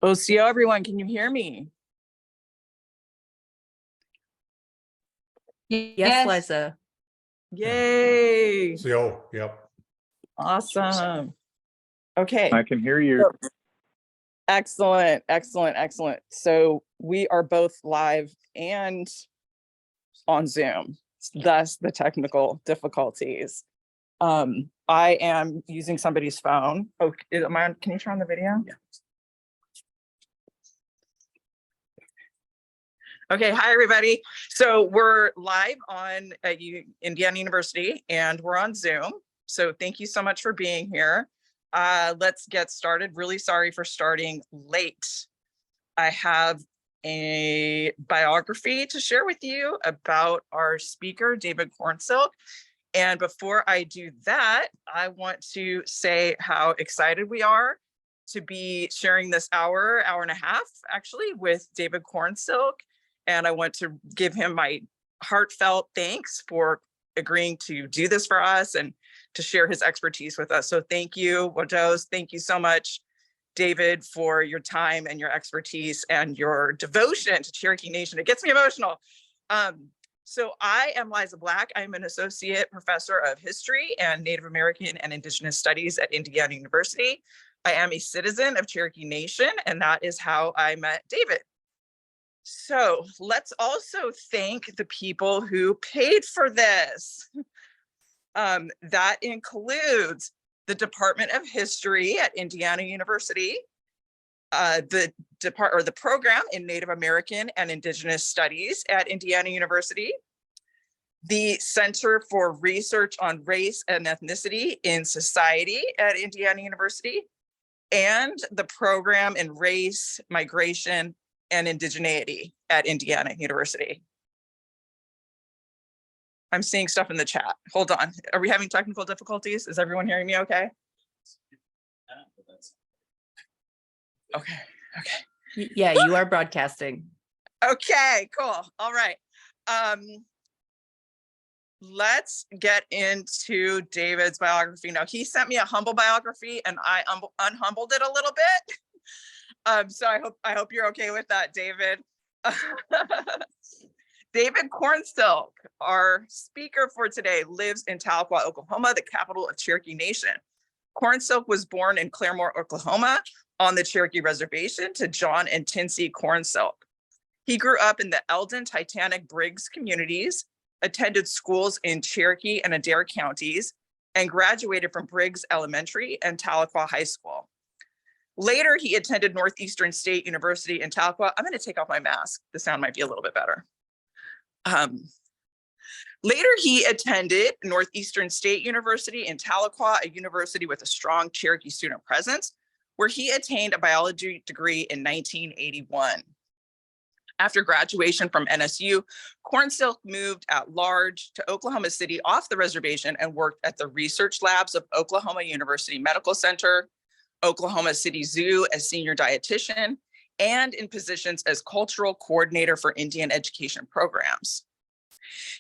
OCO, everyone, can you hear me? Yes, Liza. Yay. CO, yep. Awesome. Okay. I can hear you. Excellent, excellent, excellent. So we are both live and on Zoom, thus the technical difficulties. I am using somebody's phone. Oh, can you turn on the video? Yeah. Okay, hi everybody. So we're live on Indiana University and we're on Zoom. So thank you so much for being here. Let's get started. Really sorry for starting late. I have a biography to share with you about our speaker, David Cornsilk. And before I do that, I want to say how excited we are to be sharing this hour and a half, actually, with David Cornsilk. And I want to give him my heartfelt thanks for agreeing to do this for us and to share his expertise with us. So thank you, Wajos. Thank you so much, David, for your time and your expertise and your devotion to Cherokee Nation. It gets me emotional. So I am Liza Black. I'm an associate professor of history and Native American and Indigenous studies at Indiana University. I am a citizen of Cherokee Nation, and that is how I met David. So let's also thank the people who paid for this. That includes the Department of History at Indiana University, the program in Native American and Indigenous Studies at Indiana University, the Center for Research on Race and Ethnicity in Society at Indiana University, and the program in Race, Migration, and Indigeneity at Indiana University. I'm seeing stuff in the chat. Hold on. Are we having technical difficulties? Is everyone hearing me okay? Okay. Yeah, you are broadcasting. Okay, cool. All right. Let's get into David's biography. Now, he sent me a humble biography and I unhumbled it a little bit. So I hope you're okay with that, David. David Cornsilk, our speaker for today, lives in Tahlequah, Oklahoma, the capital of Cherokee Nation. Cornsilk was born in Claremore, Oklahoma, on the Cherokee Reservation to John and Tinsey Cornsilk. He grew up in the Eldon, Titanic, Briggs communities, attended schools in Cherokee and Adair counties, and graduated from Briggs Elementary and Tahlequah High School. Later, he attended Northeastern State University in Tahlequah. I'm going to take off my mask. The sound might be a little bit better. Later, he attended Northeastern State University in Tahlequah, a university with a strong Cherokee student presence, where he attained a biology degree in 1981. After graduation from NSU, Cornsilk moved at large to Oklahoma City off the reservation and worked at the research labs of Oklahoma University Medical Center, Oklahoma City Zoo as senior dietitian, and in positions as cultural coordinator for Indian education programs.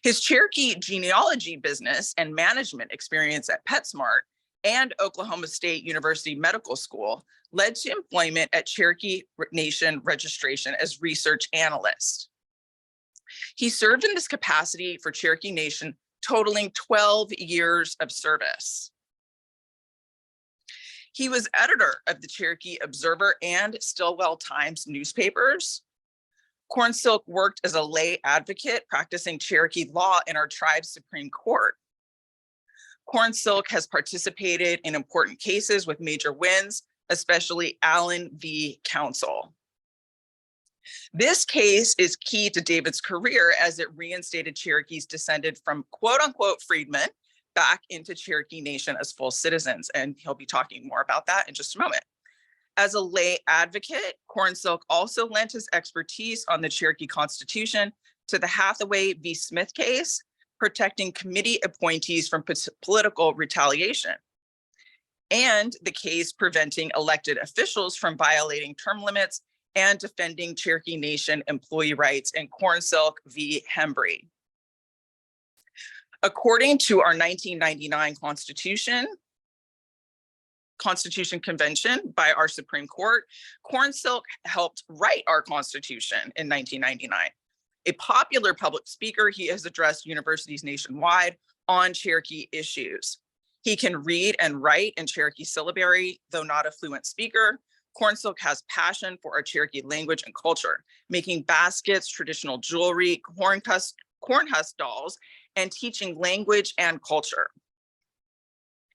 His Cherokee genealogy business and management experience at PetSmart and Oklahoma State University Medical School led to employment at Cherokee Nation Registration as research analyst. He served in this capacity for Cherokee Nation, totaling 12 years of service. He was editor of the Cherokee Observer and Stillwell Times newspapers. Cornsilk worked as a lay advocate practicing Cherokee law in our tribe's Supreme Court. Cornsilk has participated in important cases with major wins, especially Allen v. Council. This case is key to David's career as it reinstated Cherokees descended from quote unquote freedmen back into Cherokee Nation as full citizens. And he'll be talking more about that in just a moment. As a lay advocate, Cornsilk also lent his expertise on the Cherokee Constitution to the Hathaway v. Smith case, protecting committee appointees from political retaliation, and the case preventing elected officials from violating term limits and defending Cherokee Nation employee rights in Cornsilk v. Hembry. According to our 1999 Constitution, Constitution Convention by our Supreme Court, Cornsilk helped write our Constitution in 1999. A popular public speaker, he has addressed universities nationwide on Cherokee issues. He can read and write in Cherokee syllabary, though not a fluent speaker. Cornsilk has passion for our Cherokee language and culture, making baskets, traditional jewelry, corn husk dolls, and teaching language and culture.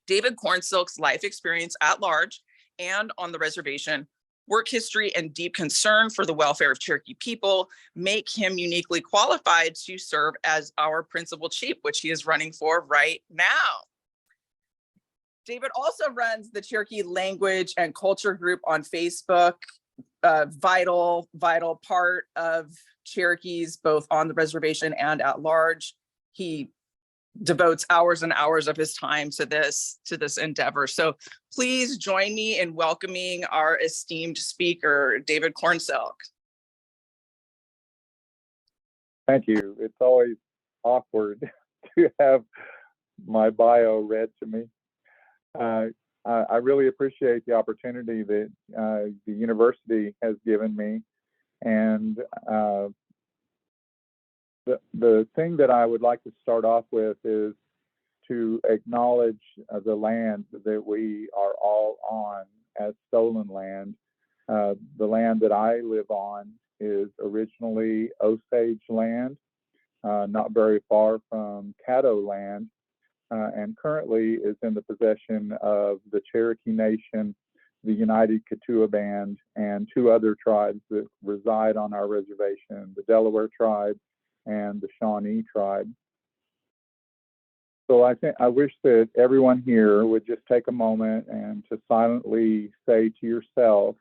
David Cornsilk's life experience at large and on the reservation, work history, and deep concern for the welfare of Cherokee people make him uniquely qualified to serve as our principal chief, which he is running for right now. David also runs the Cherokee Language and Culture group on Facebook, vital part of Cherokees, both on the reservation and at large. He devotes hours and hours of his time to this endeavor. So please join me in welcoming our esteemed speaker, David Cornsilk. Thank you. It's always awkward to have my bio read to me. I really appreciate the opportunity that the university has given me. And the thing that I would like to start off with is to acknowledge the land that we are all on as stolen land. The land that I live on is originally Osage land, not very far from Caddo land, and currently is in the possession of the Cherokee Nation, the United Kituah Band, and two other tribes that reside on our reservation, the Delaware tribe and the Shawnee tribe. So I wish that everyone here would just take a moment and to silently say to yourself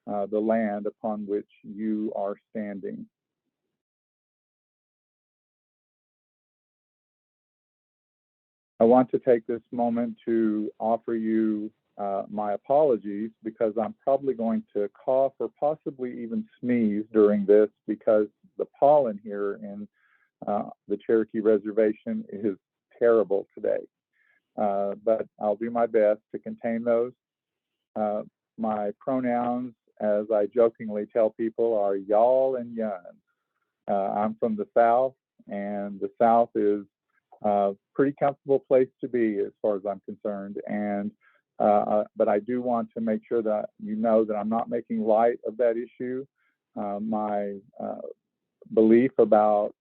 the land upon which you are standing. I want to take this moment to offer you my apologies, because I'm probably going to cough or possibly even sneeze during this, because the pollen here in the Cherokee Reservation is terrible today. But I'll do my best to contain those. My pronouns, as I jokingly tell people, are y'all and yun. I'm from the South, and the South is a pretty comfortable place to be as far as I'm concerned. And but I do want to make sure that you know that I'm not making light of that issue. My belief about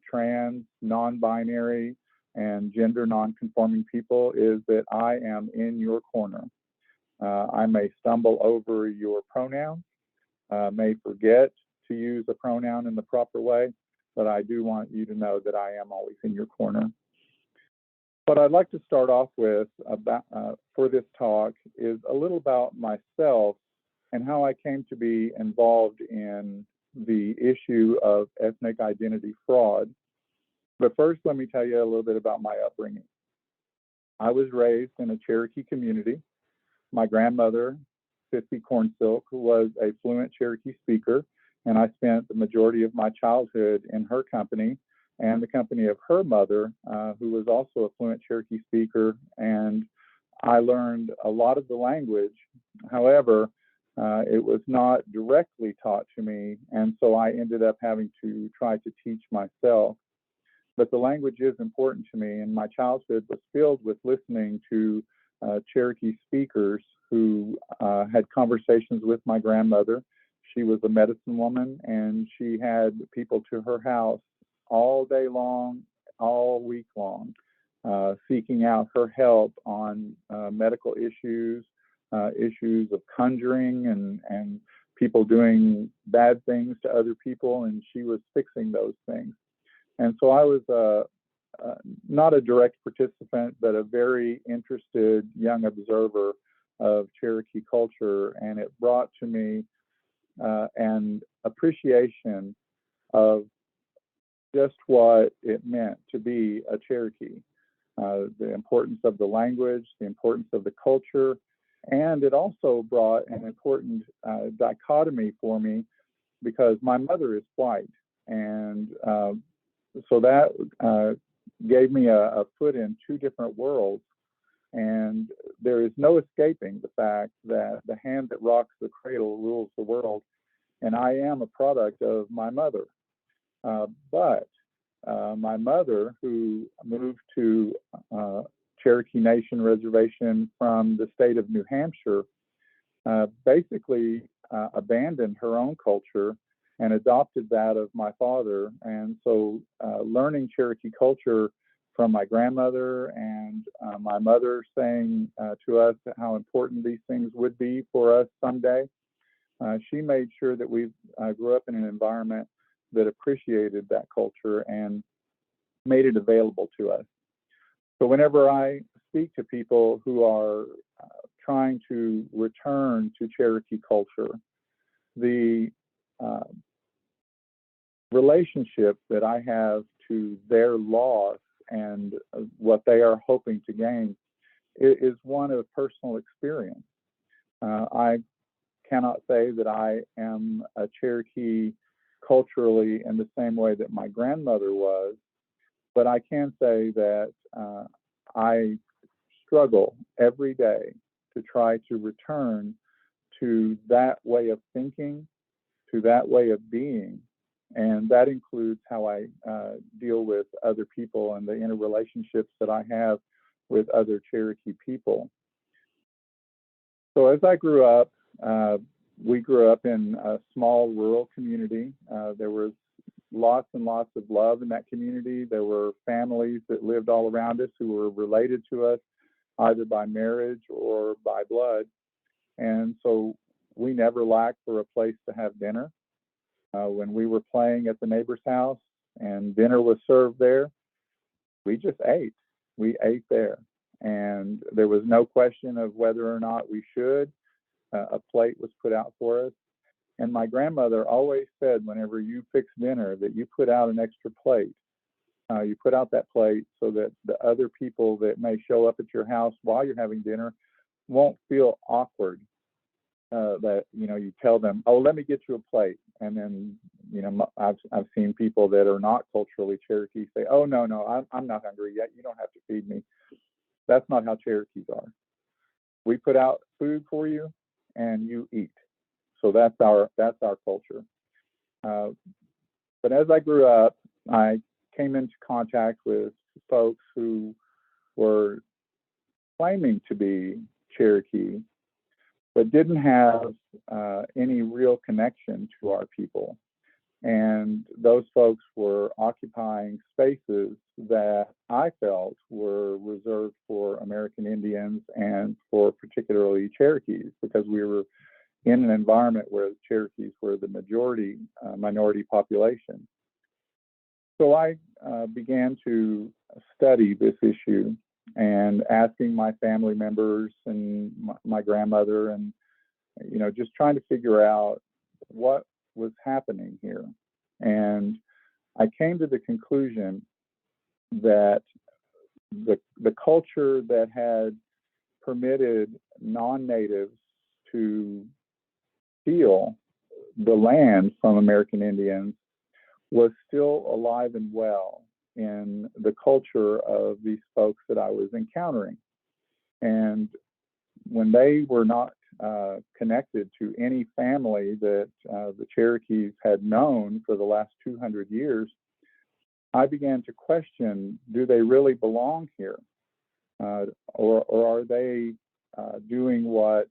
trans, non-binary, and gender non-conforming people is that I am in your corner. I may stumble over your pronouns, may forget to use a pronoun in the proper way, but I do want you to know that I am always in your corner. What I'd like to start off with for this talk is a little about myself and how I came to be involved in the issue of ethnic identity fraud. But first, let me tell you a little bit about my upbringing. I was raised in a Cherokee community. My grandmother, Sissy Cornsilk, was a fluent Cherokee speaker, and I spent the majority of my childhood in her company and the company of her mother, who was also a fluent Cherokee speaker, and I learned a lot of the language. However, it was not directly taught to me, and so I ended up having to try to teach myself. But the language is important to me, and my childhood was filled with listening to Cherokee speakers who had conversations with my grandmother. She was a medicine woman, and she had people to her house all day long, all week long, seeking out her help on medical issues, issues of conjuring and people doing bad things to other people, and she was fixing those things. And so I was not a direct participant, but a very interested young observer of Cherokee culture, and it brought to me an appreciation of just what it meant to be a Cherokee, the importance of the language, the importance of the culture, and it also brought an important dichotomy for me, because my mother is white, and so that gave me a foot in two different worlds. And there is no escaping the fact that the hand that rocks the cradle rules the world, and I am a product of my mother. But my mother, who moved to Cherokee Nation Reservation from the state of New Hampshire, basically abandoned her own culture and adopted that of my father. And so learning Cherokee culture from my grandmother and my mother saying to us how important these things would be for us someday, she made sure that we grew up in an environment that appreciated that culture and made it available to us. So whenever I speak to people who are trying to return to Cherokee culture, the relationship that I have to their loss and what they are hoping to gain is one of personal experience. I cannot say that I am a Cherokee culturally in the same way that my grandmother was, but I can say that I struggle every day to try to return to that way of thinking, to that way of being. And that includes how I deal with other people and the interrelationships that I have with other Cherokee people. So as I grew up, we grew up in a small rural community. There was lots and lots of love in that community. There were families that lived all around us who were related to us, either by marriage or by blood. And so we never lacked for a place to have dinner. When we were playing at the neighbor's house and dinner was served there, we just ate. We ate there. And there was no question of whether or not we should. A plate was put out for us. And my grandmother always said, whenever you fix dinner, that you put out an extra plate. You put out that plate so that the other people that may show up at your house while you're having dinner won't feel awkward. That you tell them, oh, let me get you a plate, and then I've seen people that are not culturally Cherokee say, oh no, I'm not hungry yet. You don't have to feed me. That's not how Cherokees are. We put out food for you, and you eat. So that's our culture. But as I grew up, I came into contact with folks who were claiming to be Cherokee, but didn't have any real connection to our people. And those folks were occupying spaces that I felt were reserved for American Indians and for particularly Cherokees, because we were in an environment where the Cherokees were the majority minority population. So I began to study this issue and asking my family members and my grandmother, and just trying to figure out what was happening here. And I came to the conclusion that the culture that had permitted non-natives to steal the land from American Indians was still alive and well in the culture of these folks that I was encountering. And when they were not connected to any family that the Cherokees had known for the last 200 years, I began to question, do they really belong here? Or are they doing what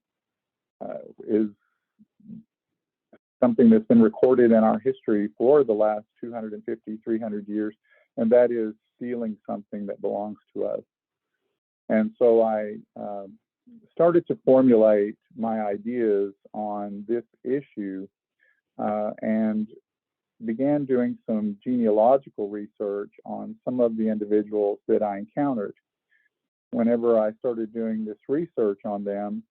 is something that's been recorded in our history for the last 250, 300 years, and that is stealing something that belongs to us? And so I started to formulate my ideas on this issue and began doing some genealogical research on some of the individuals that I encountered. Whenever I started doing this research on them,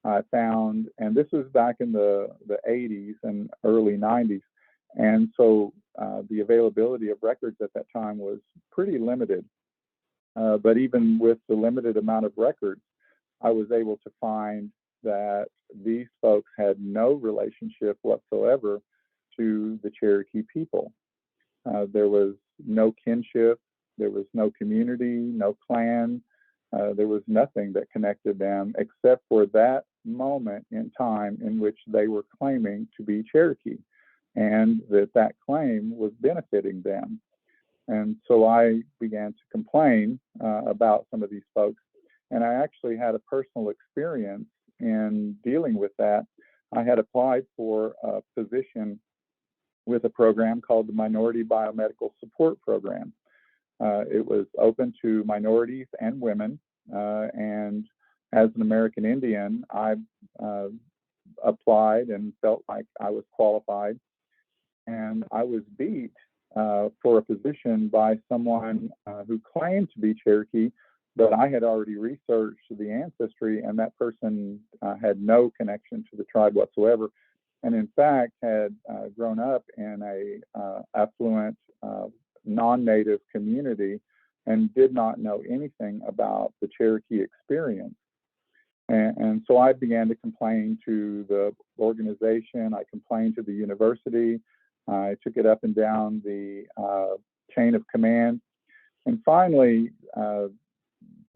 I found, and this was back in the 80s and early 90s, and so the availability of records at that time was pretty limited. But even with the limited amount of records, I was able to find that these folks had no relationship whatsoever to the Cherokee people. There was no kinship, there was no community, no clan, There was nothing that connected them except for that moment in time in which they were claiming to be Cherokee, and that claim was benefiting them. And so I began to complain about some of these folks. And I actually had a personal experience in dealing with that. I had applied for a position with a program called the Minority Biomedical Support Program. It was open to minorities and women. And as an American Indian, I applied and felt like I was qualified. And I was beat for a position by someone who claimed to be Cherokee, but I had already researched the ancestry, and that person had no connection to the tribe whatsoever, and in fact had grown up in a affluent, non-native community and did not know anything about the Cherokee experience. And so I began to complain to the organization. I complained to the university. I took it up and down the chain of command. And finally,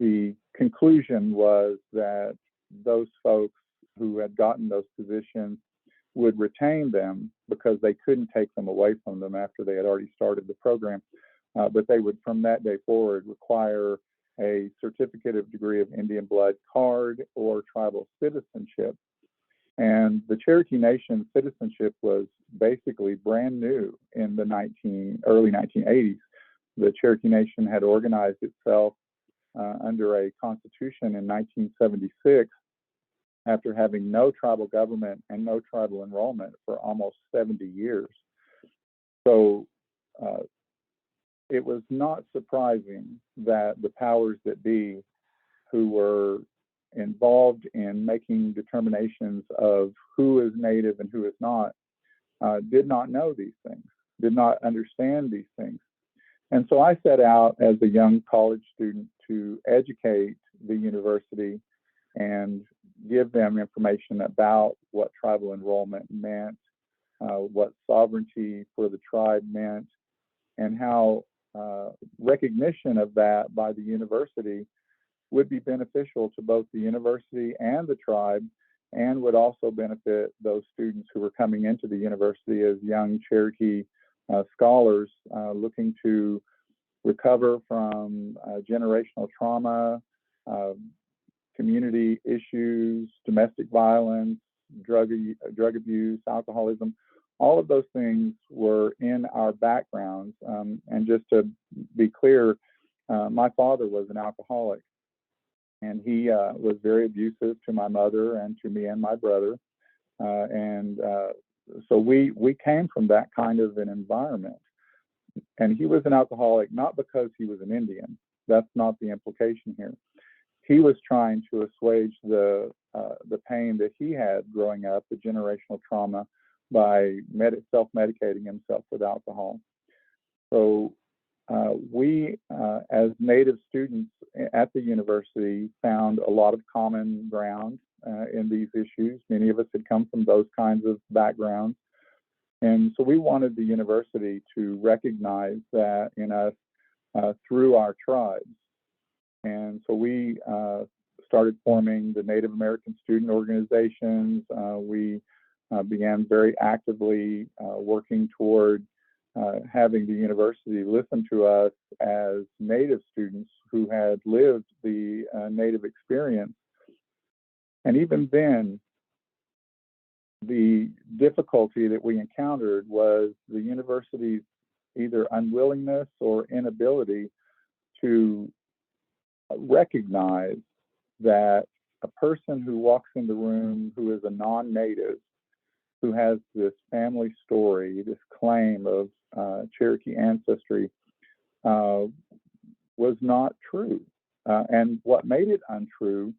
the conclusion was that those folks who had gotten those positions would retain them because they couldn't take them away from them after they had already started the program. But they would, from that day forward, require a certificate of degree of Indian blood card or tribal citizenship. And the Cherokee Nation citizenship was basically brand new in the early 1980s. The Cherokee Nation had organized itself under a constitution in 1976 after having no tribal government and no tribal enrollment for almost 70 years. So it was not surprising that the powers that be, who were involved in making determinations of who is Native and who is not, did not know these things, did not understand these things. And so I set out as a young college student to educate the university and give them information about what tribal enrollment meant, what sovereignty for the tribe meant, and how recognition of that by the university would be beneficial to both the university and the tribe, and would also benefit those students who were coming into the university as young Cherokee scholars looking to recover from generational trauma, community issues, domestic violence, drug abuse, alcoholism. All of those things were in our backgrounds. And just to be clear, my father was an alcoholic, and he was very abusive to my mother and to me and my brother. So we came from that kind of an environment. And he was an alcoholic not because he was an Indian. That's not the implication here. He was trying to assuage the pain that he had growing up, the generational trauma, by self-medicating himself with alcohol. So we, as Native students at the university, found a lot of common ground in these issues. Many of us had come from those kinds of backgrounds. And so we wanted the university to recognize that in us through our tribes. And so we started forming the Native American student organizations. We began very actively working toward having the university listen to us as Native students who had lived the Native experience. And even then, the difficulty that we encountered was the university's either unwillingness or inability to recognize that a person who walks in the room who is a non-native, who has this family story, this claim of Cherokee ancestry, was not true. And what made it untrue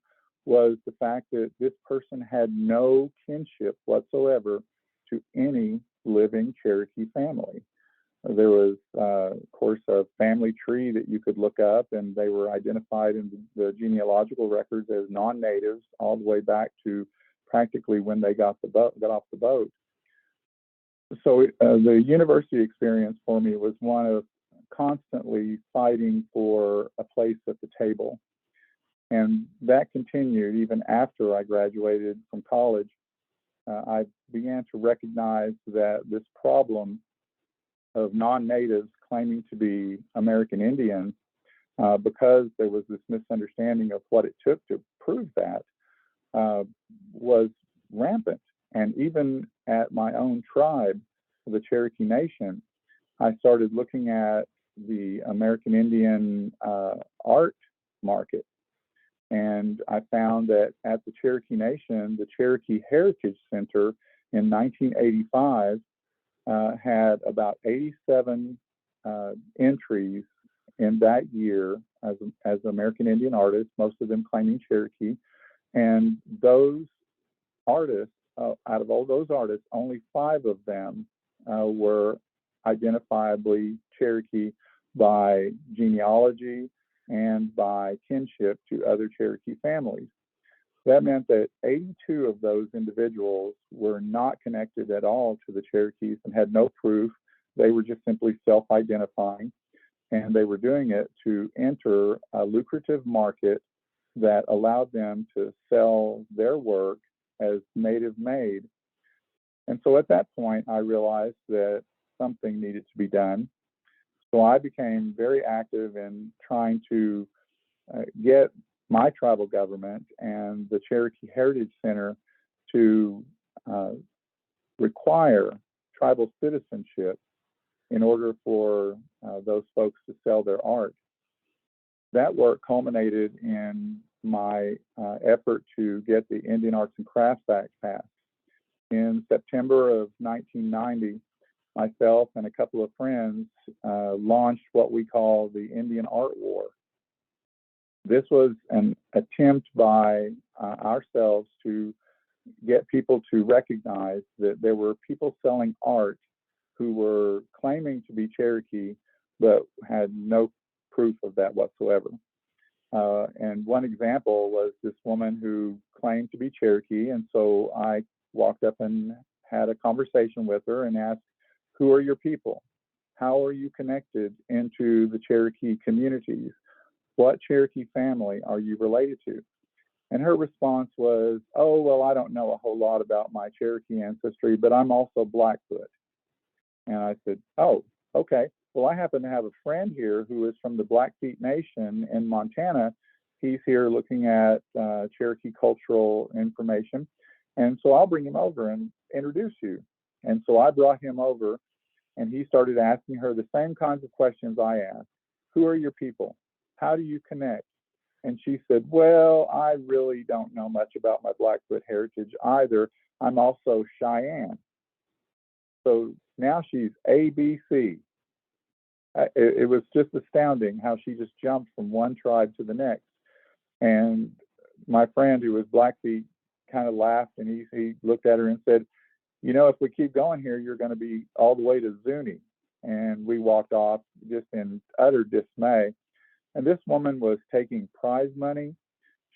was the fact that this person had no kinship whatsoever to any living Cherokee family. There was, of course, a family tree that you could look up, and they were identified in the genealogical records as non-natives all the way back to practically when they got off the boat. So the university experience for me was one of constantly fighting for a place at the table. And that continued even after I graduated from college. I began to recognize that this problem of non-natives claiming to be American Indians, because there was this misunderstanding of what it took to prove that, was rampant. And even at my own tribe, the Cherokee Nation, I started looking at the American Indian art market. And I found that at the Cherokee Nation, the Cherokee Heritage Center in 1985 had about 87 entries in that year as American Indian artists, most of them claiming Cherokee. And those artists, out of all those artists, only 5 of them were identifiably Cherokee by genealogy and by kinship to other Cherokee families. That meant that 82 of those individuals were not connected at all to the Cherokees and had no proof. They were just simply self-identifying, and they were doing it to enter a lucrative market that allowed them to sell their work as native made. And so at that point, I realized that something needed to be done. So I became very active in trying to get my tribal government and the Cherokee Heritage Center to require tribal citizenship in order for those folks to sell their art. That work culminated in my effort to get the Indian Arts and Crafts Act passed. In September of 1990, myself and a couple of friends launched what we call the Indian Art War. This was an attempt by ourselves to get people to recognize that there were people selling art who were claiming to be Cherokee, but had no proof of that whatsoever. And one example was this woman who claimed to be Cherokee. And so I walked up and had a conversation with her and asked, who are your people? How are you connected into the Cherokee communities? What Cherokee family are you related to? And her response was, oh, well, I don't know a whole lot about my Cherokee ancestry, but I'm also Blackfoot. And I said, oh, okay. Well, I happen to have a friend here who is from the Blackfeet Nation in Montana. He's here looking at Cherokee cultural information. And so I'll bring him over and introduce you. And so I brought him over, and he started asking her the same kinds of questions I asked. Who are your people? How do you connect? And she said, well, I really don't know much about my Blackfoot heritage either. I'm also Cheyenne. So now she's ABC. It was just astounding how she just jumped from one tribe to the next. And my friend who was Blackfeet kind of laughed, and he looked at her and said, you know, if we keep going here, you're going to be all the way to Zuni. And we walked off just in utter dismay. And this woman was taking prize money.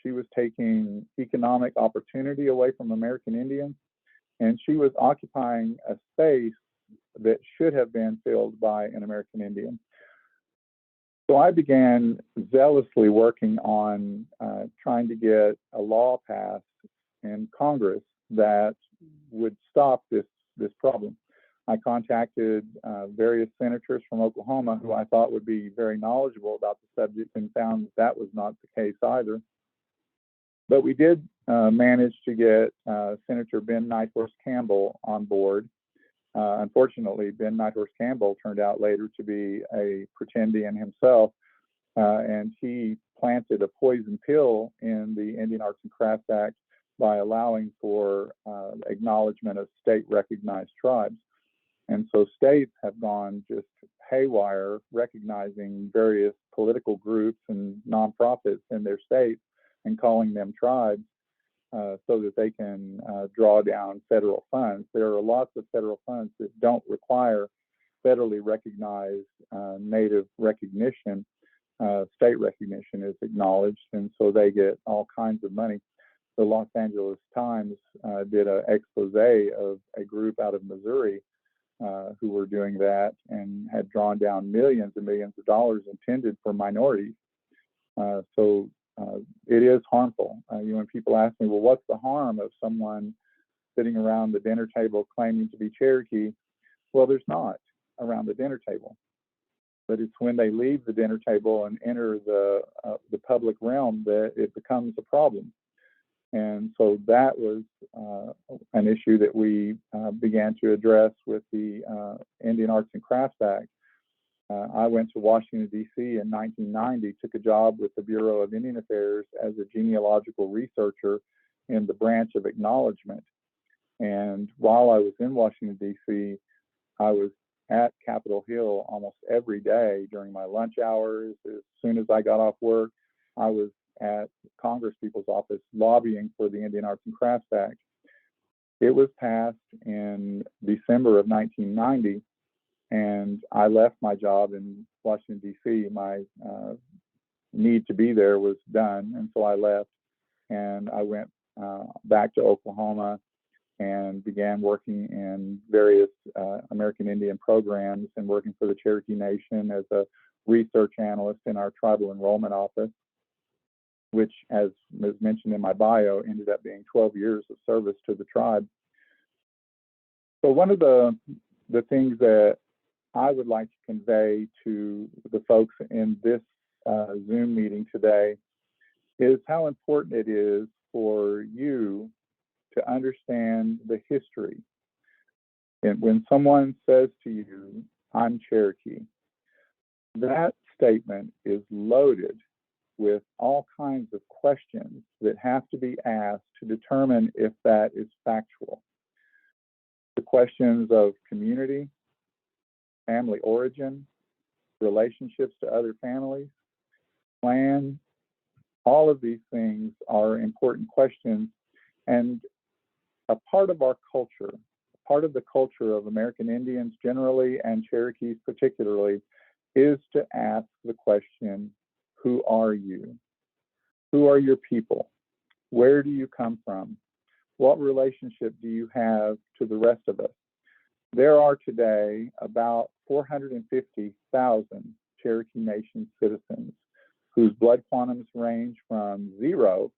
She was taking economic opportunity away from American Indians. And she was occupying a space that should have been filled by an American Indian. So I began zealously working on trying to get a law passed in Congress that would stop this problem. I contacted various senators from Oklahoma who I thought would be very knowledgeable about the subject, and found that was not the case either. But we did manage to get Senator Ben Nighthorse Campbell on board. Unfortunately, Ben Nighthorse Campbell turned out later to be a Pretendian himself, and he planted a poison pill in the Indian Arts and Crafts Act by allowing for acknowledgement of state-recognized tribes. And so states have gone just haywire, recognizing various political groups and nonprofits in their states and calling them tribes so that they can draw down federal funds. There are lots of federal funds that don't require federally recognized native recognition. State recognition is acknowledged, and so they get all kinds of money. The Los Angeles Times did an expose of a group out of Missouri who were doing that and had drawn down millions and millions of dollars intended for minorities. So it is harmful. When people ask me, well, what's the harm of someone sitting around the dinner table claiming to be Cherokee? Well, there's not around the dinner table, but it's when they leave the dinner table and enter the public realm that it becomes a problem. And so that was an issue that we began to address with the Indian Arts and Crafts Act. I went to Washington, D.C. in 1990, took a job with the Bureau of Indian Affairs as a genealogical researcher in the branch of acknowledgement. And while I was in Washington, D.C., I was at Capitol Hill almost every day during my lunch hours. As soon as I got off work, I was at Congress People's Office lobbying for the Indian Arts and Crafts Act. It was passed in December of 1990, and I left my job in Washington, D.C. My need to be there was done, and so I left, and I went back to Oklahoma and began working in various American Indian programs and working for the Cherokee Nation as a research analyst in our tribal enrollment office, which, as was mentioned in my bio, ended up being 12 years of service to the tribe. So one of the things that I would like to convey to the folks in this Zoom meeting today is how important it is for you to understand the history. And when someone says to you, I'm Cherokee, that statement is loaded with all kinds of questions that have to be asked to determine if that is factual. The questions of community, family origin, relationships to other families, clan, all of these things are important questions. And a part of our culture, part of the culture of American Indians generally and Cherokees particularly, is to ask the question, who are you? Who are your people? Where do you come from? What relationship do you have to the rest of us? There are today about 450,000 Cherokee Nation citizens whose blood quantums range from 0,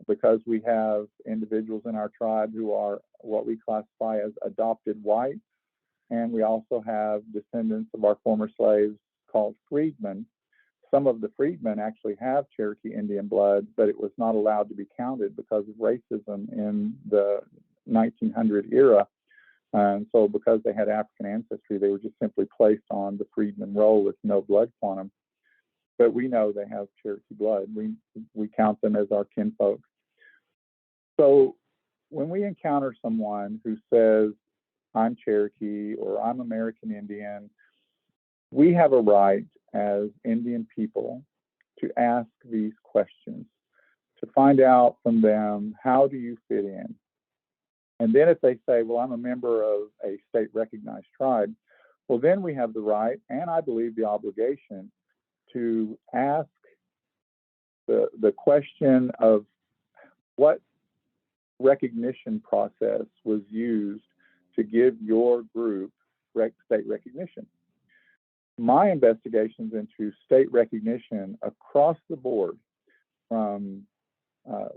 because we have individuals in our tribe who are what we classify as adopted whites, and we also have descendants of our former slaves called freedmen. Some of the freedmen actually have Cherokee Indian blood, but it was not allowed to be counted because of racism in the 1900 era. And so because they had African ancestry, they were just simply placed on the freedman roll with no blood quantum. But we know they have Cherokee blood. We count them as our kinfolk. So when we encounter someone who says, I'm Cherokee or I'm American Indian, we have a right as Indian people to ask these questions, to find out from them, how do you fit in? And then if they say, well, I'm a member of a state recognized tribe, well, then we have the right, and I believe the obligation, to ask the question of what recognition process was used to give your group state recognition. My investigations into state recognition across the board, from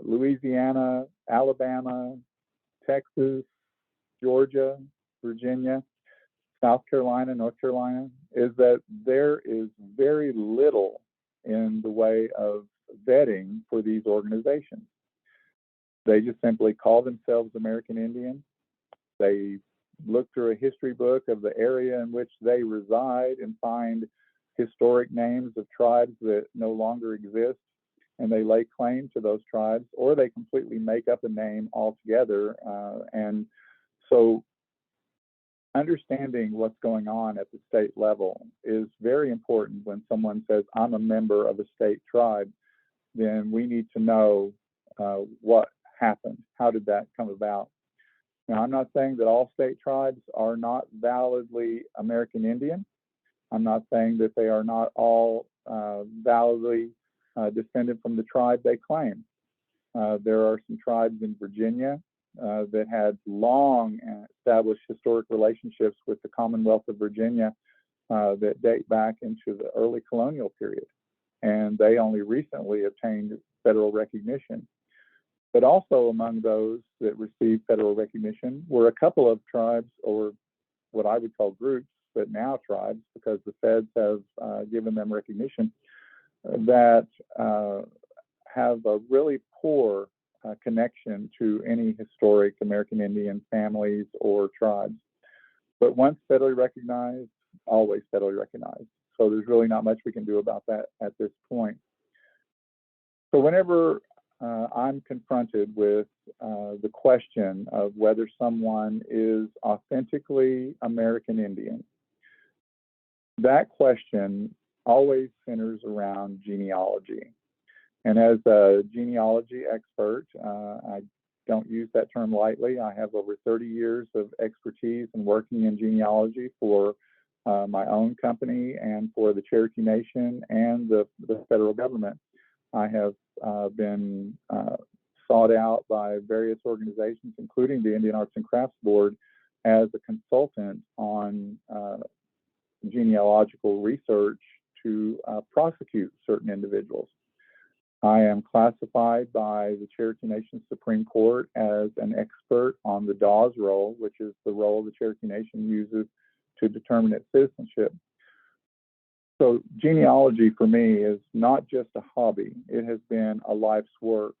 Louisiana, Alabama, Texas, Georgia, Virginia, South Carolina, North Carolina, is that there is very little in the way of vetting for these organizations. They just simply call themselves American Indian. They look through a history book of the area in which they reside and find historic names of tribes that no longer exist, and they lay claim to those tribes, or they completely make up a name altogether. And so understanding what's going on at the state level is very important. When someone says, I'm a member of a state tribe, then we need to know what happened. How did that come about? Now, I'm not saying that all state tribes are not validly American Indian. I'm not saying that they are not all validly descended from the tribe they claim. There are some tribes in Virginia that had long established historic relationships with the Commonwealth of Virginia that date back into the early colonial period. And they only recently obtained federal recognition. But also among those that received federal recognition were a couple of tribes, or what I would call groups, but now tribes, because the feds have given them recognition, that have a really poor connection to any historic American Indian families or tribes. But once federally recognized, always federally recognized. So there's really not much we can do about that at this point. So whenever I'm confronted with the question of whether someone is authentically American Indian, that question always centers around genealogy. And as a genealogy expert, I don't use that term lightly. I have over 30 years of expertise in working in genealogy for my own company and for the Cherokee Nation and the federal government. I have been sought out by various organizations, including the Indian Arts and Crafts Board, as a consultant on genealogical research to prosecute certain individuals. I am classified by the Cherokee Nation Supreme Court as an expert on the Dawes roll, which is the roll the Cherokee Nation uses to determine its citizenship. So genealogy for me is not just a hobby, it has been a life's work.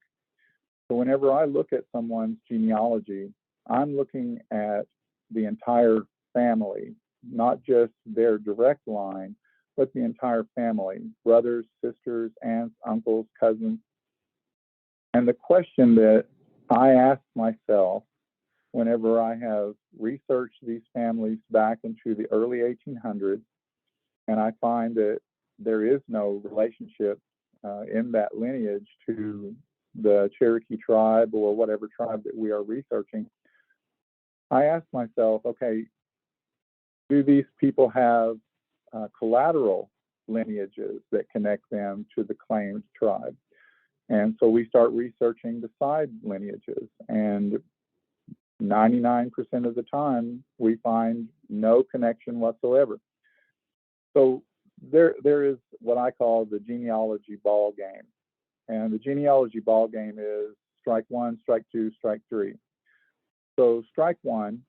So whenever I look at someone's genealogy, I'm looking at the entire family, not just their direct line, but the entire family, brothers, sisters, aunts, uncles, cousins. And the question that I ask myself whenever I have researched these families back into the early 1800s, and I find that there is no relationship in that lineage to the Cherokee tribe or whatever tribe that we are researching, I ask myself, okay, do these people have collateral lineages that connect them to the claimed tribe? And so we start researching the side lineages, and 99% of the time we find no connection whatsoever. So there is what I call the genealogy ball game. And the genealogy ball game is strike one, strike two, strike three. So strike one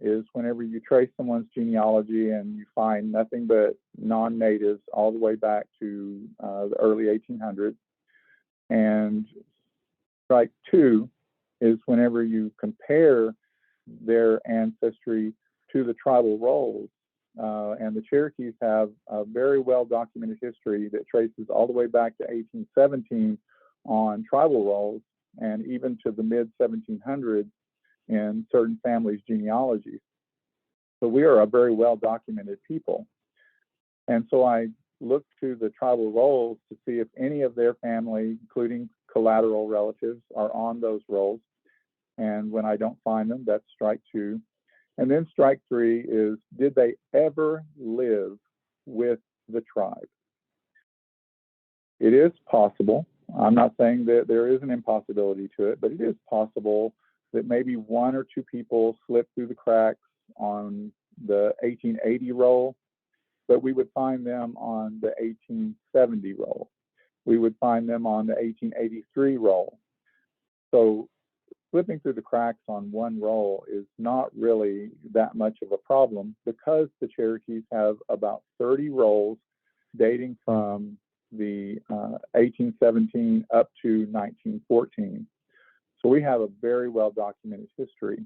is whenever you trace someone's genealogy and you find nothing but non-natives all the way back to the early 1800s. And strike two is whenever you compare their ancestry to the tribal rolls. And the Cherokees have a very well documented history that traces all the way back to 1817 on tribal rolls, and even to the mid 1700s in certain families' genealogies. So we are a very well documented people. And so I look to the tribal rolls to see if any of their family, including collateral relatives, are on those rolls. And when I don't find them, that's strike two. And then strike three is, did they ever live with the tribe? It is possible. I'm not saying that there is an impossibility to it, but it is possible that maybe one or two people slipped through the cracks on the 1880 roll, but we would find them on the 1870 roll. We would find them on the 1883 roll. So slipping through the cracks on one roll is not really that much of a problem, because the Cherokees have about 30 rolls dating from the 1817 up to 1914. So we have a very well documented history.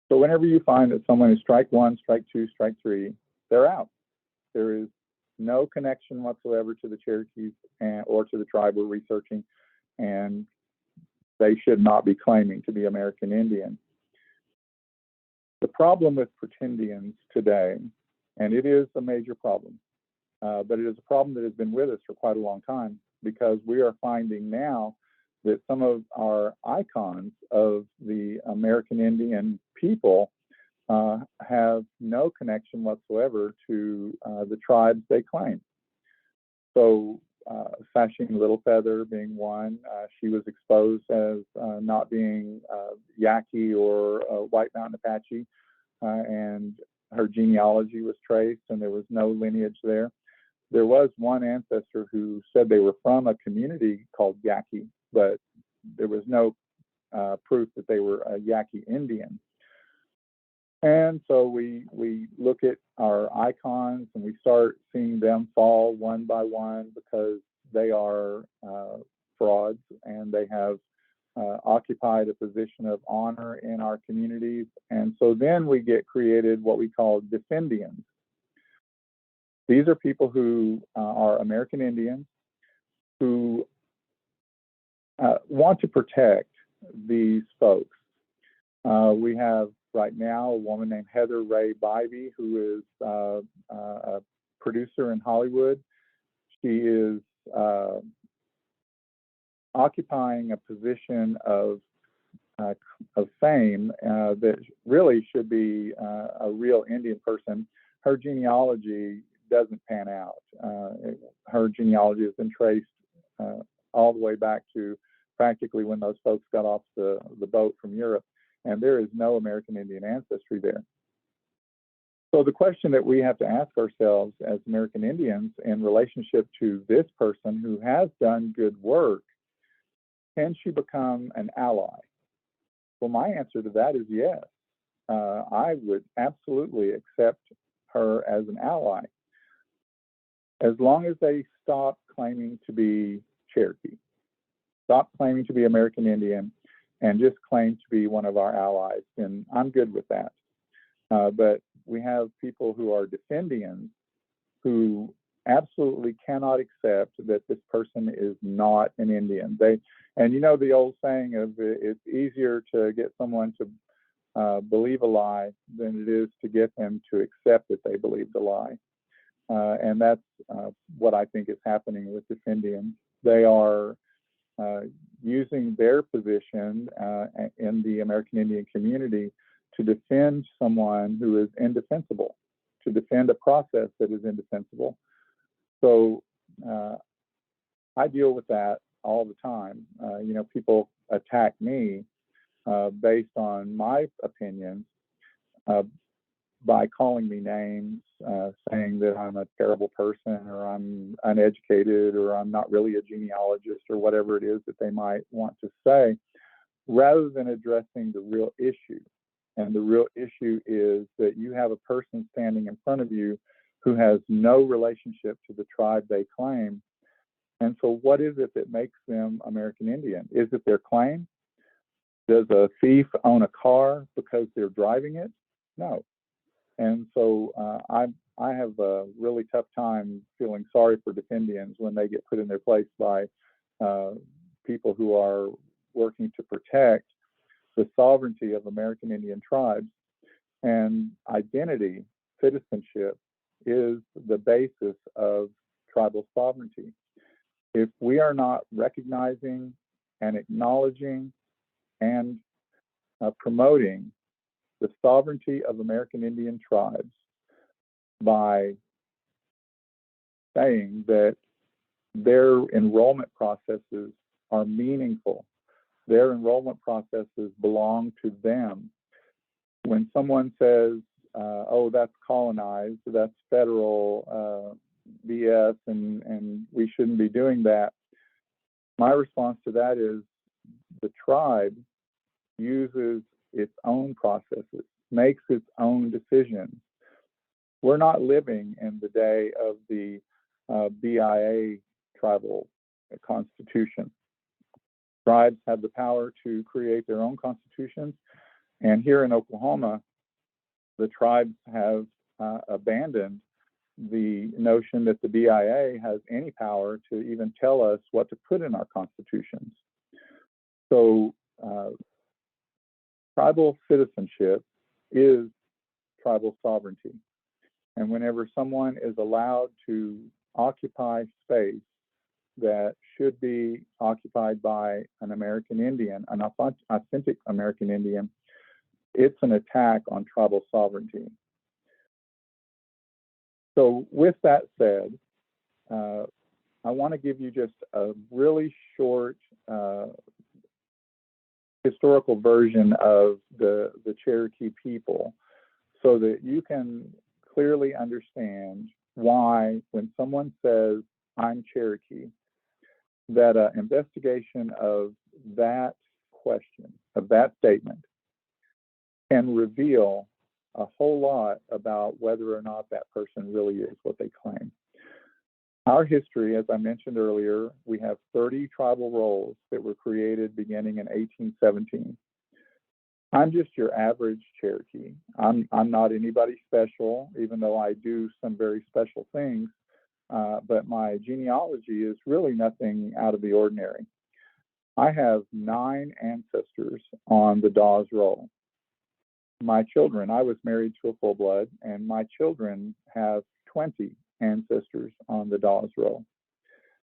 So whenever you find that someone is strike one, strike two, strike three, they're out. There is no connection whatsoever to the Cherokees or to the tribe we're researching, and they should not be claiming to be American Indian. The problem with Pretendians today, and it is a major problem, but it is a problem that has been with us for quite a long time, because we are finding now that some of our icons of the American Indian people have no connection whatsoever to the tribes they claim. So Sashing Little Feather being one, she was exposed as not being Yaqui or White Mountain Apache, and her genealogy was traced and there was no lineage there. there was one ancestor who said they were from a community called Yaqui, but there was no proof that they were a Yaqui Indian. And so we look at our icons and we start seeing them fall one by one because they are frauds and they have occupied a position of honor in our communities. And so then we get created what we call Pretendians. These are people who are American Indians who want to protect these folks. We have right now a woman named Heather Ray Bybee, who is a producer in Hollywood. She is occupying a position of fame that really should be a real Indian person. Her genealogy doesn't pan out. Her genealogy has been traced all the way back to practically when those folks got off the boat from Europe, and there is no American Indian ancestry there. So the question that we have to ask ourselves as American Indians in relationship to this person who has done good work, can she become an ally? Well, my answer to that is yes. I would absolutely accept her as an ally, as long as they stop claiming to be Cherokee, stop claiming to be American Indian, and just claim to be one of our allies. And I'm good with that. But we have people who are Pretendians who absolutely cannot accept that this person is not an Indian. And you know the old saying of it's easier to get someone to believe a lie than it is to get them to accept that they believe the lie. And that's what I think is happening with Pretendians. They are using their position in the American Indian community to defend someone who is indefensible, to defend a process that is indefensible. So I deal with that all the time. You know, people attack me based on my opinions by calling me names, saying that I'm a terrible person or I'm uneducated or I'm not really a genealogist or whatever it is that they might want to say, rather than addressing the real issue. And the real issue is that you have a person standing in front of you who has no relationship to the tribe they claim. And so what is it that makes them American Indian? Is it their claim? Does a thief own a car because they're driving it? No. And so I have a really tough time feeling sorry for Pretendians when they get put in their place by people who are working to protect the sovereignty of American Indian tribes. And identity, citizenship, is the basis of tribal sovereignty. If we are not recognizing and acknowledging and promoting the sovereignty of American Indian tribes by saying that their enrollment processes are meaningful, their enrollment processes belong to them. When someone says, oh, that's colonized, that's federal BS, and we shouldn't be doing that, my response to that is the tribe uses its own processes, makes its own decisions. We're not living in the day of the BIA tribal constitution. Tribes have the power to create their own constitutions. And here in Oklahoma, the tribes have abandoned the notion that the BIA has any power to even tell us what to put in our constitutions. So tribal citizenship is tribal sovereignty. And whenever someone is allowed to occupy space that should be occupied by an American Indian, an authentic American Indian, it's an attack on tribal sovereignty. So with that said, I want to give you just a really short historical version of the Cherokee people so that you can clearly understand why, when someone says, I'm Cherokee, that an investigation of that question, of that statement, can reveal a whole lot about whether or not that person really is what they claim. Our history, as I mentioned earlier, we have 30 tribal rolls that were created beginning in 1817. I'm just your average Cherokee. I'm not anybody special, even though I do some very special things, but my genealogy is really nothing out of the ordinary. I have 9 ancestors on the Dawes roll. My children, I was married to a full blood, and my children have 20 ancestors on the Dawes roll.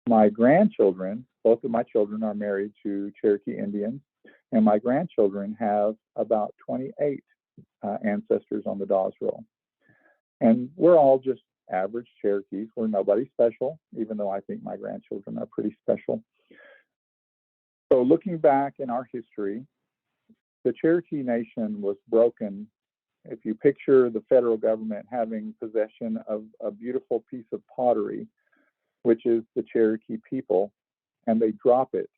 My grandchildren, both of my children are married to Cherokee Indians, and my grandchildren have about 28 ancestors on the Dawes roll. And we're all just average Cherokees. We're nobody special, even though I think my grandchildren are pretty special. So looking back in our history, the Cherokee Nation was broken. If you picture the federal government having possession of a beautiful piece of pottery, which is the Cherokee people, and they drop it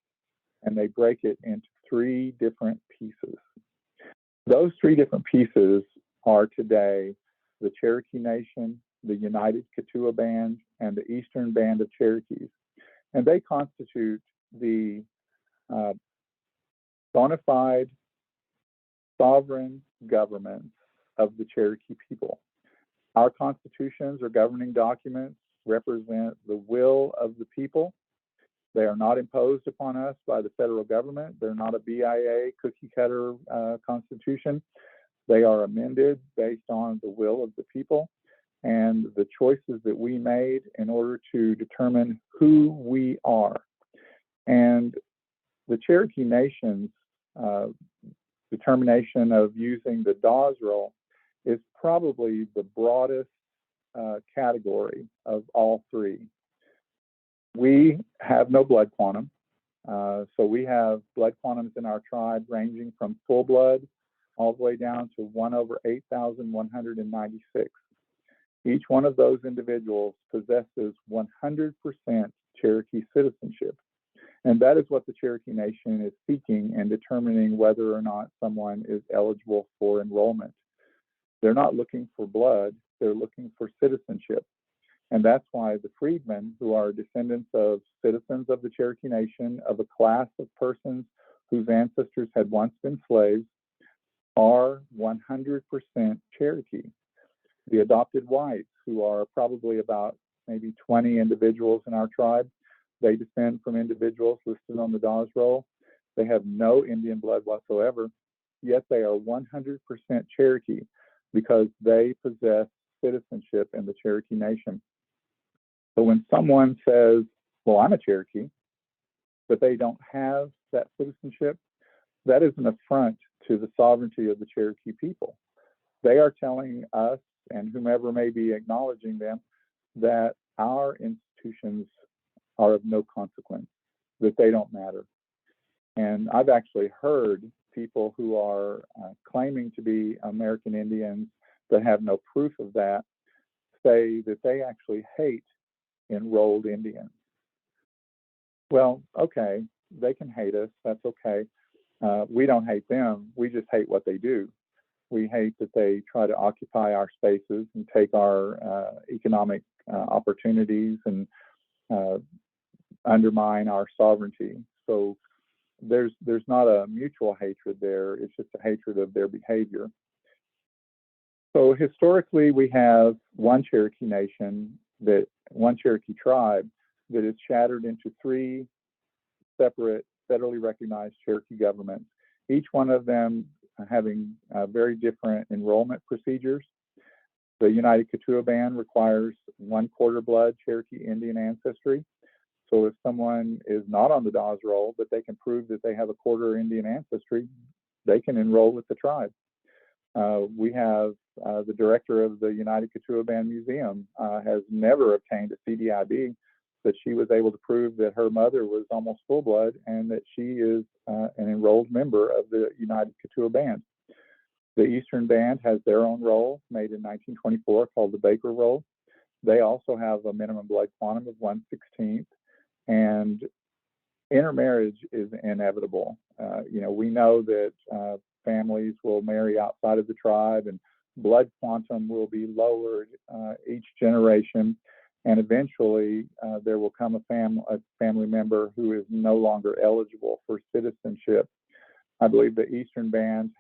and they break it into 3 different pieces. Those 3 different pieces are today the Cherokee Nation, the United Kituwa Band, and the Eastern Band of Cherokees. And they constitute the bona fide sovereign governments of the Cherokee people. Our constitutions or governing documents represent the will of the people. They are not imposed upon us by the federal government. They're not a BIA cookie cutter constitution. They are amended based on the will of the people and the choices that we made in order to determine who we are. And the Cherokee Nation's determination of using the Dawes roll is probably the broadest category of all 3. We have no blood quantum. So we have blood quantums in our tribe ranging from full blood all the way down to 1/8,196. Each one of those individuals possesses 100% Cherokee citizenship. And that is what the Cherokee Nation is seeking in determining whether or not someone is eligible for enrollment. They're not looking for blood, they're looking for citizenship. And that's why the freedmen, who are descendants of citizens of the Cherokee Nation, of a class of persons whose ancestors had once been slaves, are 100% Cherokee. The adopted whites, who are probably about maybe 20 individuals in our tribe, they descend from individuals listed on the Dawes roll. They have no Indian blood whatsoever, yet they are 100% Cherokee because they possess citizenship in the Cherokee Nation. So when someone says, well, I'm a Cherokee, but they don't have that citizenship, that is an affront to the sovereignty of the Cherokee people. They are telling us, and whomever may be acknowledging them, that our institutions are of no consequence, that they don't matter. And I've actually heard people who are claiming to be American Indians but have no proof of that say that they actually hate enrolled Indians. Well, okay, they can hate us, that's okay. We don't hate them, we just hate what they do. We hate that they try to occupy our spaces and take our economic opportunities and undermine our sovereignty. So there's not a mutual hatred there, it's just a hatred of their behavior. So historically, we have one Cherokee Nation, one Cherokee tribe that is shattered into 3 separate federally recognized Cherokee governments, each one of them having very different enrollment procedures. The United Kituwa Band requires 1/4 blood Cherokee Indian ancestry. So if someone is not on the Dawes roll, but they can prove that they have a 1/4 Indian ancestry, they can enroll with the tribe. We have the director of the United Kituwa Band Museum has never obtained a CDIB, but she was able to prove that her mother was almost full blood and that she is an enrolled member of the United Kituwa Band. The Eastern Band has their own roll made in 1924 called the Baker Roll. They also have a minimum blood quantum of 1/16, and intermarriage is inevitable. We know that families will marry outside of the tribe, and blood quantum will be lowered each generation, and eventually there will come a family member who is no longer eligible for citizenship. I believe the Eastern Band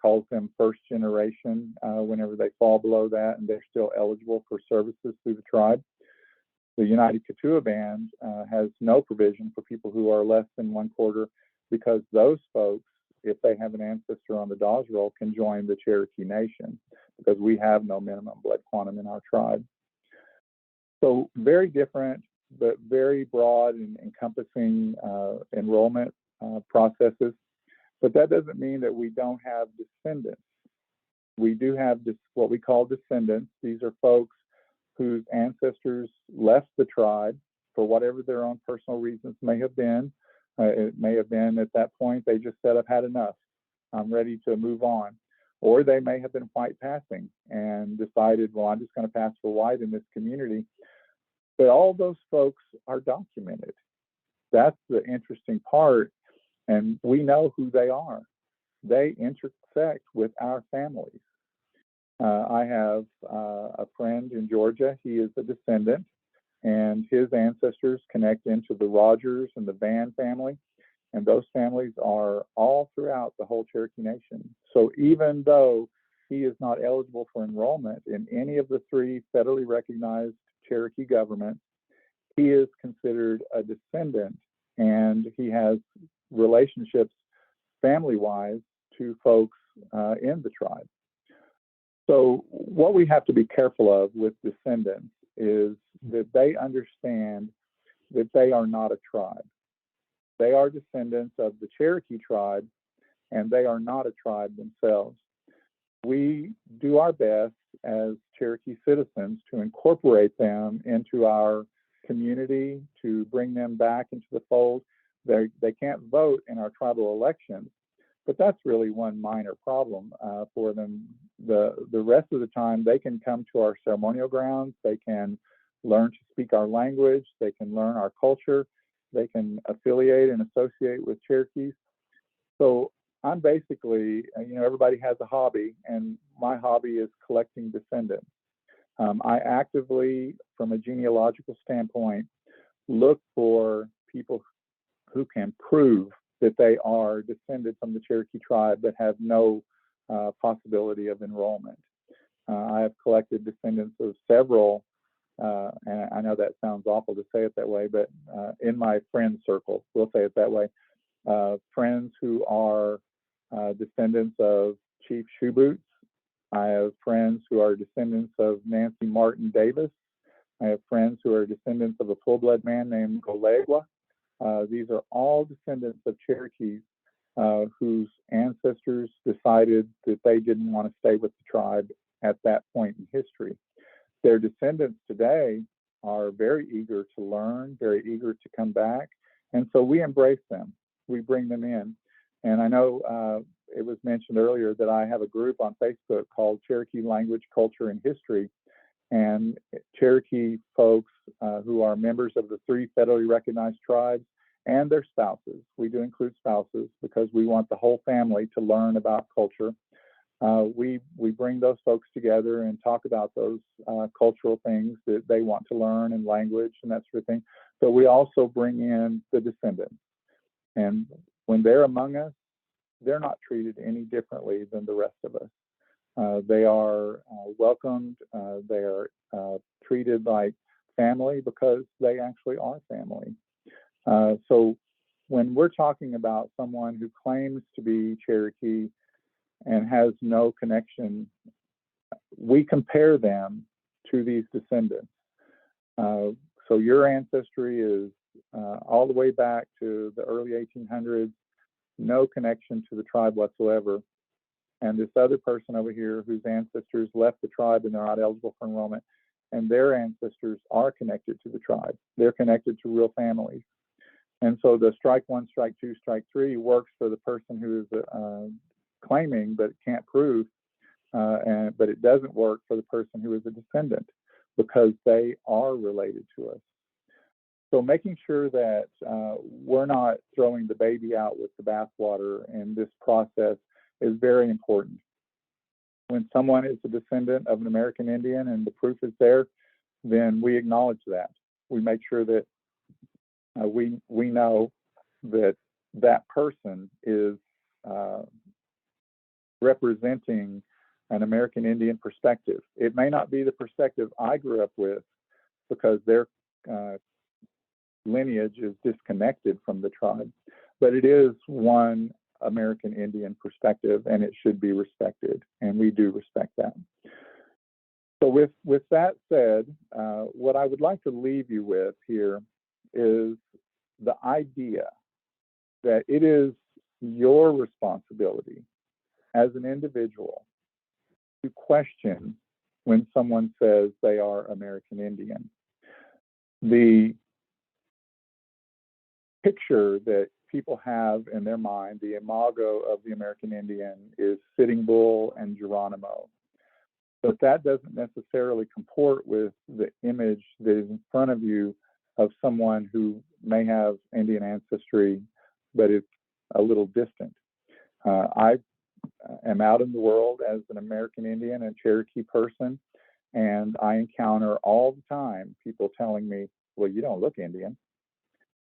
calls them first generation whenever they fall below that and they're still eligible for services through the tribe. The United Ketua Band has no provision for people who are less than 1/4, because those folks, if they have an ancestor on the Dawes roll, can join the Cherokee Nation, because we have no minimum blood quantum in our tribe. So very different, but very broad and encompassing enrollment processes. But that doesn't mean that we don't have descendants. We do have what we call descendants. These are folks whose ancestors left the tribe for whatever their own personal reasons may have been. It may have been at that point they just said, I've had enough, I'm ready to move on. Or they may have been white passing and decided, well, I'm just going to pass for white in this community. But all those folks are documented. That's the interesting part. And we know who they are. They intersect with our families. I have a friend in Georgia. He is a descendant, and his ancestors connect into the Rogers and the Van family. And those families are all throughout the whole Cherokee Nation. So even though he is not eligible for enrollment in any of the 3 federally recognized Cherokee governments, he is considered a descendant, and he has relationships family-wise to folks in the tribe. So what we have to be careful of with descendants is that they understand that they are not a tribe. They are descendants of the Cherokee tribe, and they are not a tribe themselves. We do our best as Cherokee citizens to incorporate them into our community, to bring them back into the fold. They can't vote in our tribal elections, but that's really one minor problem for them. The rest of the time, they can come to our ceremonial grounds. They can learn to speak our language. They can learn our culture. They can affiliate and associate with Cherokees. So I'm basically, everybody has a hobby, and my hobby is collecting descendants. I actively, from a genealogical standpoint, look for people who can prove that they are descended from the Cherokee tribe that have no possibility of enrollment. I have collected descendants of several, and I know that sounds awful to say it that way, but in my friend circle, we'll say it that way, friends who are descendants of Chief Shoeboots. I have friends who are descendants of Nancy Martin Davis. I have friends who are descendants of a full-blood man named Golegwa. These are all descendants of Cherokees whose ancestors decided that they didn't want to stay with the tribe at that point in history. Their descendants today are very eager to learn, very eager to come back, and so we embrace them. We bring them in. And I know it was mentioned earlier that I have a group on Facebook called Cherokee Language, Culture, and History. And Cherokee folks who are members of the 3 federally recognized tribes and their spouses. We do include spouses because we want the whole family to learn about culture. We bring those folks together and talk about those cultural things that they want to learn, and language and that sort of thing. So we also bring in the descendants. And when they're among us, they're not treated any differently than the rest of us. They are welcomed. They are treated like family because they actually are family. So when we're talking about someone who claims to be Cherokee and has no connection, we compare them to these descendants. So your ancestry is all the way back to the early 1800s, no connection to the tribe whatsoever. And this other person over here whose ancestors left the tribe and they're not eligible for enrollment, and their ancestors are connected to the tribe. They're connected to real families. And so the strike 1, strike 2, strike 3 works for the person who is claiming but can't prove, but it doesn't work for the person who is a descendant. because they are related to us. So making sure that we're not throwing the baby out with the bathwater in this process is very important. When someone is a descendant of an American Indian and the proof is there, then we acknowledge that. We make sure that we know that that person is representing an American Indian perspective. It may not be the perspective I grew up with because their lineage is disconnected from the tribe, but it is one American Indian perspective, and it should be respected, and we do respect that. So with that said, what I would like to leave you with here is the idea that it is your responsibility as an individual to question when someone says they are American Indian. The picture that people have in their mind, the imago of the American Indian, is Sitting Bull and Geronimo. But that doesn't necessarily comport with the image that is in front of you of someone who may have Indian ancestry, but is a little distant. I am out in the world as an American Indian and Cherokee person, and I encounter all the time people telling me, well, you don't look Indian.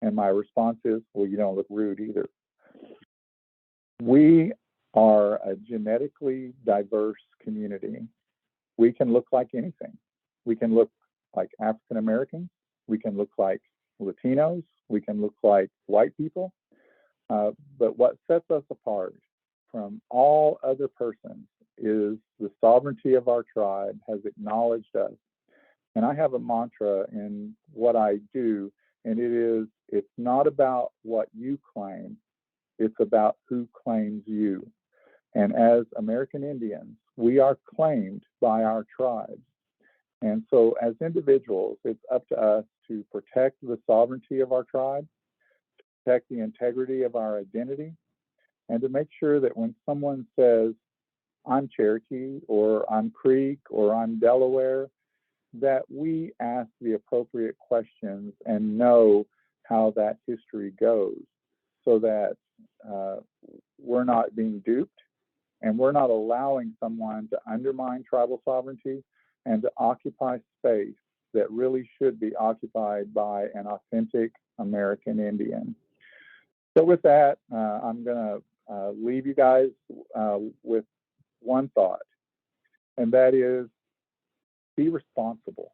And my response is, well, you don't look rude either. We are a genetically diverse community. We can look like anything. We can look like African Americans. We can look like Latinos. We can look like white people. But what sets us apart from all other persons is the sovereignty of our tribe has acknowledged us. And I have a mantra in what I do, and it is, it's not about what you claim, it's about who claims you. And as American Indians, we are claimed by our tribes. And so as individuals, it's up to us to protect the sovereignty of our tribe, to protect the integrity of our identity, and to make sure that when someone says, I'm Cherokee, or I'm Creek, or I'm Delaware, that we ask the appropriate questions and know how that history goes, so that we're not being duped and we're not allowing someone to undermine tribal sovereignty and to occupy space that really should be occupied by an authentic American Indian. So with that, I'm going to leave you guys with one thought, and that is, be responsible.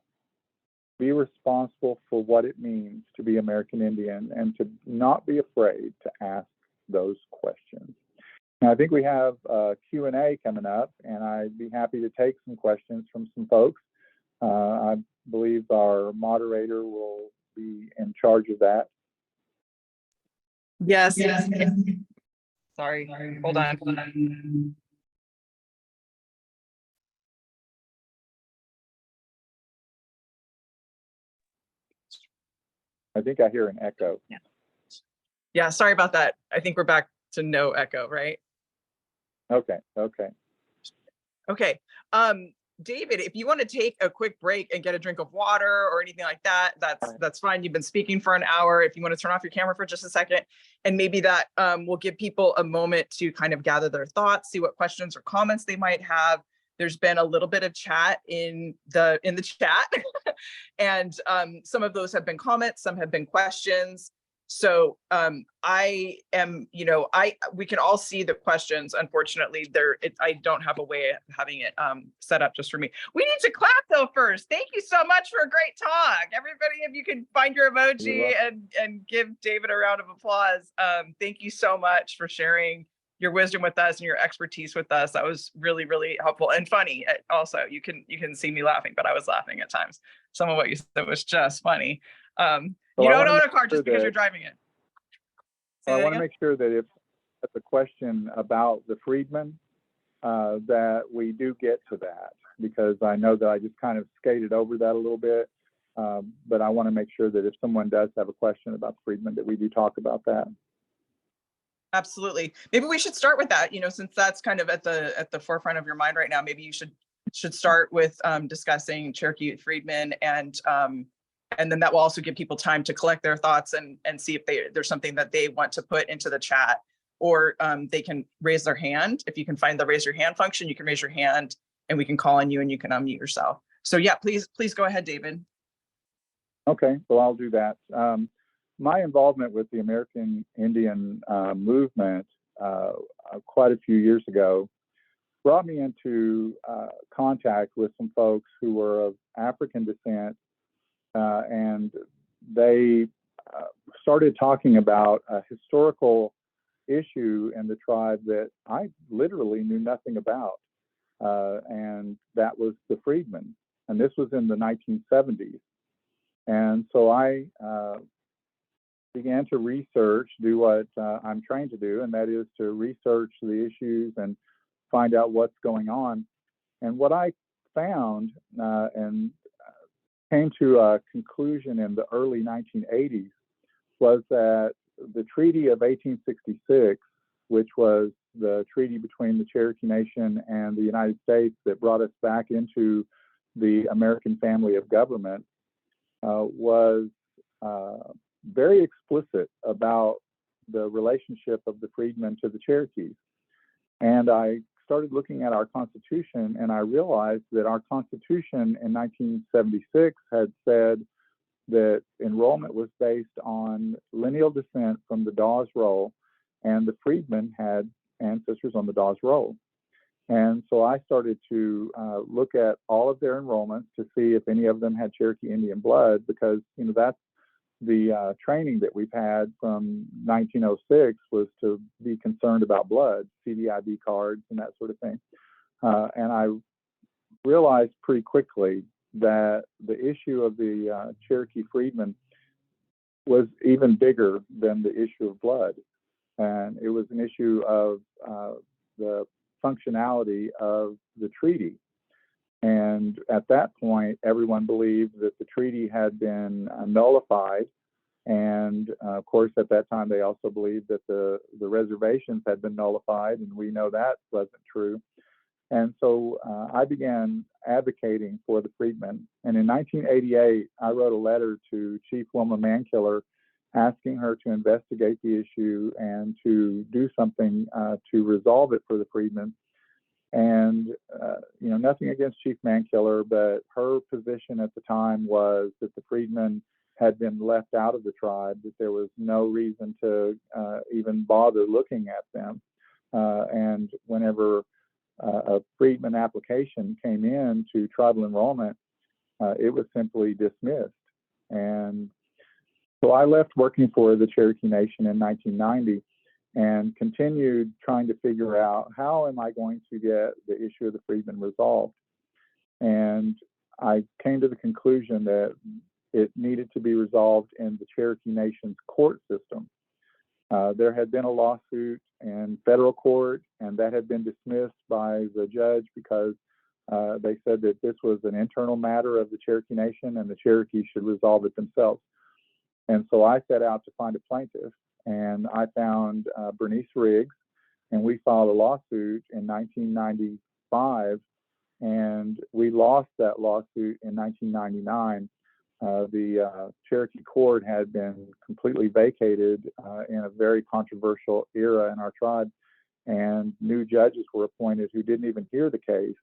Be responsible for what it means to be American Indian, and to not be afraid to ask those questions. Now, I think we have a Q&A coming up, and I'd be happy to take some questions from some folks. I believe our moderator will be in charge of that. Yes. Sorry, hold on. I think I hear an echo. Yeah, sorry about that. I think we're back to no echo, right? Okay. Okay. David, if you want to take a quick break and get a drink of water or anything like that, that's fine. You've been speaking for an hour. If you want to turn off your camera for just a second, and maybe that will give people a moment to kind of gather their thoughts, see what questions or comments they might have. There's been a little bit of chat in the chat, and some of those have been comments, some have been questions. So I am, we can all see the questions. Unfortunately, I don't have a way of having it set up just for me. We need to clap though first. Thank you so much for a great talk. Everybody, if you can find your emoji and give David a round of applause. Thank you so much for sharing your wisdom with us and your expertise with us. That was really, really helpful and funny. Also, you can see me laughing, but I was laughing at times. Some of what you said was just funny. You don't own a car just because you're driving it. I want to make sure that if that's a question about the freedmen, that we do get to that, because I know that I just kind of skated over that a little bit. But I want to make sure that if someone does have a question about the freedmen, that we do talk about that. Absolutely. Maybe we should start with that, since that's kind of at the forefront of your mind right now. Maybe you should should start with discussing Cherokee Freedmen, and then that will also give people time to collect their thoughts and see if there's something that they want to put into the chat, or they can raise their hand. If you can find the raise your hand function, you can raise your hand and we can call on you and you can unmute yourself. So yeah, please go ahead, David. Okay, well, I'll do that. My involvement with the American Indian movement quite a few years ago brought me into contact with some folks who were of African descent, and they started talking about a historical issue in the tribe that I literally knew nothing about, and that was the freedmen. And this was in the 1970s. And so I began to research, do what I'm trained to do, and that is to research the issues and find out what's going on. And what I found and came to a conclusion in the early 1980s was that the Treaty of 1866, which was the treaty between the Cherokee Nation and the United States that brought us back into the American family of government, was very explicit about the relationship of the freedmen to the Cherokees. And I started looking at our Constitution, and I realized that our Constitution in 1976 had said that enrollment was based on lineal descent from the Dawes Roll, and the freedmen had ancestors on the Dawes Roll. And so I started to look at all of their enrollments to see if any of them had Cherokee Indian blood, because that's the training that we've had from 1906 was to be concerned about blood, CDIB cards and that sort of thing. And I realized pretty quickly that the issue of the Cherokee freedmen was even bigger than the issue of blood. And it was an issue of the functionality of the treaty. And at that point, everyone believed that the treaty had been nullified. And of course, at that time, they also believed that the reservations had been nullified, and we know that wasn't true. And so I began advocating for the freedmen. And in 1988, I wrote a letter to Chief Wilma Mankiller asking her to investigate the issue and to do something to resolve it for the freedmen. And, nothing against Chief Mankiller, but her position at the time was that the freedmen had been left out of the tribe, that there was no reason to even bother looking at them. And whenever a freedman application came in to tribal enrollment, it was simply dismissed. And so I left working for the Cherokee Nation in 1990 and continued trying to figure out, how am I going to get the issue of the freedmen resolved? And I came to the conclusion that it needed to be resolved in the Cherokee Nation's court system. There had been a lawsuit in federal court, and that had been dismissed by the judge because they said that this was an internal matter of the Cherokee Nation and the Cherokees should resolve it themselves. And so I set out to find a plaintiff, and I found Bernice Riggs, and we filed a lawsuit in 1995, and we lost that lawsuit in 1999. The Cherokee court had been completely vacated in a very controversial era in our tribe, and new judges were appointed who didn't even hear the case,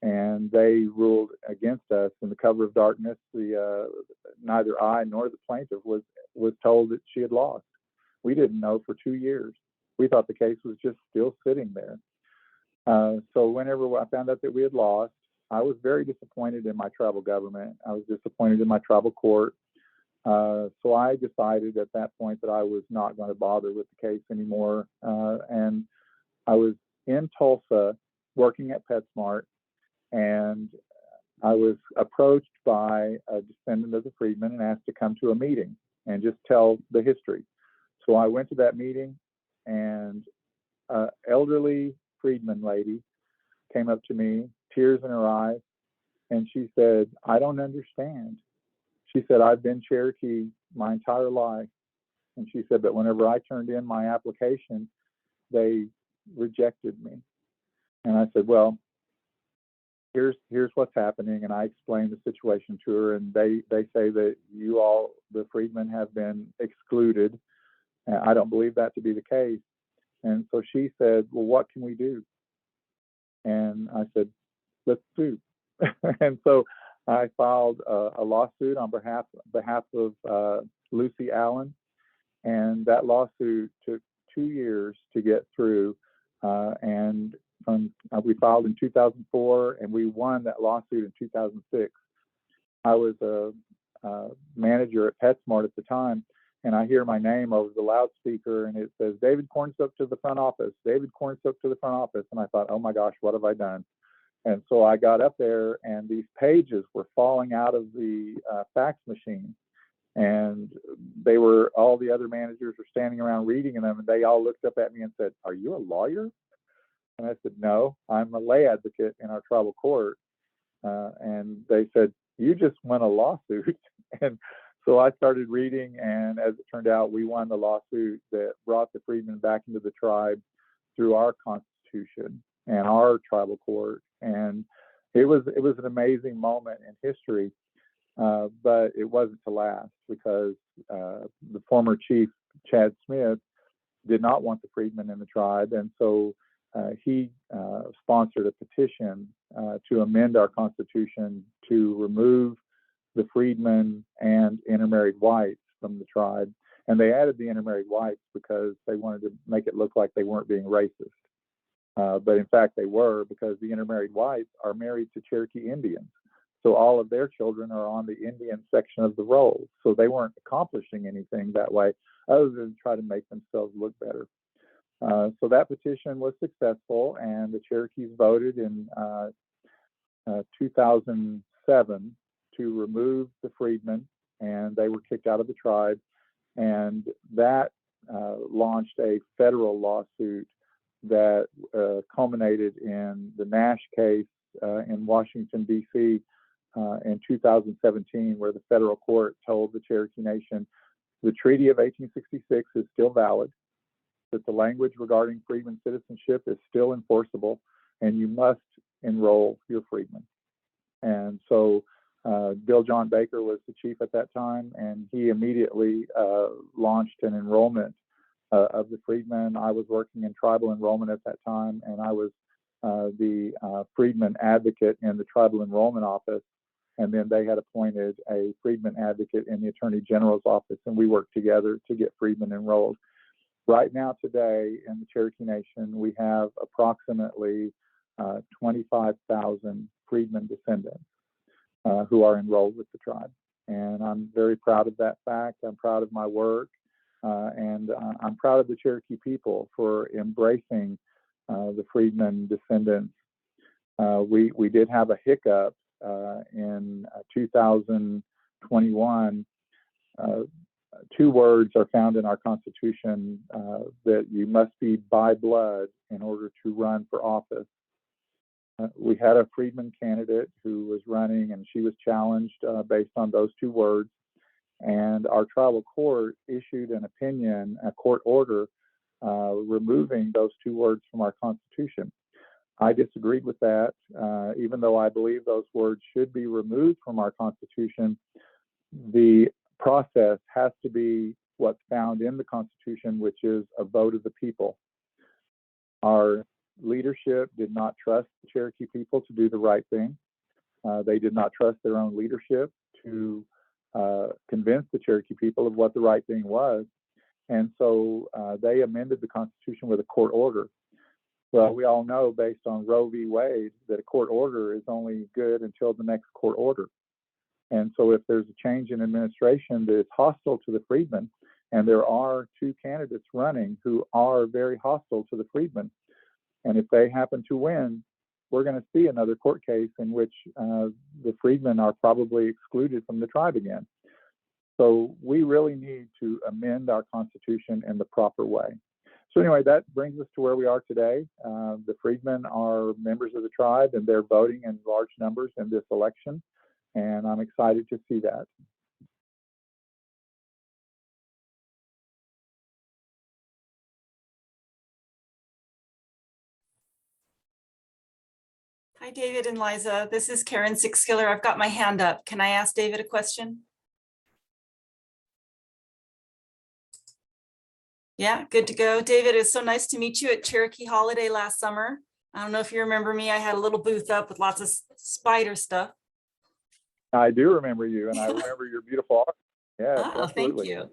and they ruled against us. In the cover of darkness, neither I nor the plaintiff was told that she had lost. We didn't know for 2 years. We thought the case was just still sitting there. So whenever I found out that we had lost, I was very disappointed in my tribal government. I was disappointed in my tribal court. So I decided at that point that I was not going to bother with the case anymore. And I was in Tulsa working at PetSmart, and I was approached by a descendant of the freedmen and asked to come to a meeting and just tell the history. So I went to that meeting, and an elderly freedman lady came up to me, tears in her eyes, and she said, "I don't understand." She said, "I've been Cherokee my entire life." And she said, "But whenever I turned in my application, they rejected me." And I said, "Well, here's what's happening. And I explained the situation to her, and they say that you all, the freedmen, have been excluded. And I don't believe that to be the case. And so she said, well, what can we do? And I said, let's sue. And so I filed a lawsuit on behalf of Lucy Allen. And that lawsuit took 2 years to get through. We filed in 2004, and we won that lawsuit in 2006. I was a manager at PetSmart at the time, and I hear my name over the loudspeaker, and it says, David Cornsilk to the front office, David Cornsilk to the front office. And I thought, oh my gosh, what have I done? And so I got up there, and these pages were falling out of the fax machine. And all the other managers were standing around reading them, and they all looked up at me and said, are you a lawyer? And I said, no, I'm a lay advocate in our tribal court. And they said, you just won a lawsuit. And so I started reading, and as it turned out, we won the lawsuit that brought the freedmen back into the tribe through our constitution and our tribal court. And it was an amazing moment in history, but it wasn't to last, because the former chief, Chad Smith, did not want the freedmen in the tribe. And so he sponsored a petition to amend our constitution to remove the freedmen and intermarried whites from the tribe. And they added the intermarried whites because they wanted to make it look like they weren't being racist. But in fact, they were, because the intermarried whites are married to Cherokee Indians. So all of their children are on the Indian section of the roll. So they weren't accomplishing anything that way other than try to make themselves look better. So that petition was successful, and the Cherokees voted in 2007 to remove the freedmen, and they were kicked out of the tribe. And that launched a federal lawsuit that culminated in the Nash case in Washington, D.C. In 2017, where the federal court told the Cherokee Nation the Treaty of 1866 is still valid, that the language regarding freedmen citizenship is still enforceable, and you must enroll your freedmen. And so Bill John Baker was the chief at that time, and he immediately launched an enrollment of the freedmen. I was working in tribal enrollment at that time, and I was the freedmen advocate in the tribal enrollment office. And then they had appointed a freedmen advocate in the Attorney General's office, and we worked together to get freedmen enrolled. Right now, today, in the Cherokee Nation, we have approximately 25,000 freedmen descendants who are enrolled with the tribe. And I'm very proud of that fact. I'm proud of my work. And I'm proud of the Cherokee people for embracing the freedmen descendants. We did have a hiccup in 2021. Two words are found in our Constitution that you must be by blood in order to run for office. We had a freedman candidate who was running, and she was challenged based on those two words. And our tribal court issued an opinion, a court order, removing those two words from our Constitution. I disagreed with that, even though I believe those words should be removed from our Constitution. The process has to be what's found in the Constitution, which is a vote of the people. Our leadership did not trust the Cherokee people to do the right thing. They did not trust their own leadership to convince the Cherokee people of what the right thing was. And so they amended the Constitution with a court order. Well, we all know, based on Roe v. Wade, that a court order is only good until the next court order. And so if there's a change in administration that is hostile to the freedmen, and there are two candidates running who are very hostile to the freedmen, and if they happen to win, we're going to see another court case in which the freedmen are probably excluded from the tribe again. So we really need to amend our Constitution in the proper way. So anyway, that brings us to where we are today. The freedmen are members of the tribe, and they're voting in large numbers in this election, and I'm excited to see that. Hi, David and Liza. This is Karen Sixkiller. I've got my hand up. Can I ask David a question? Yeah, good to go. David, it's so nice to meet you at Cherokee Holiday last summer. I don't know if you remember me. I had a little booth up with lots of spider stuff. I do remember you, and I remember your beautiful art. Yeah, Oh, thank absolutely. you.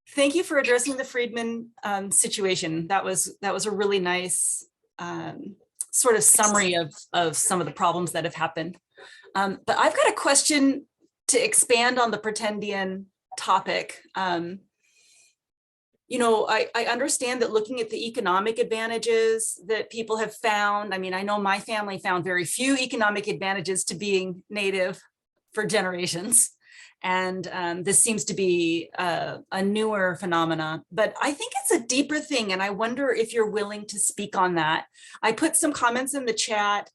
Thank you for addressing the Friedman situation. That was a really nice sort of summary of some of the problems that have happened. But I've got a question to expand on the Pretendian topic. You know, I understand that looking at the economic advantages that people have found, I mean, I know my family found very few economic advantages to being Native for generations. And this seems to be a newer phenomenon, but I think it's a deeper thing. And I wonder if you're willing to speak on that. I put some comments in the chat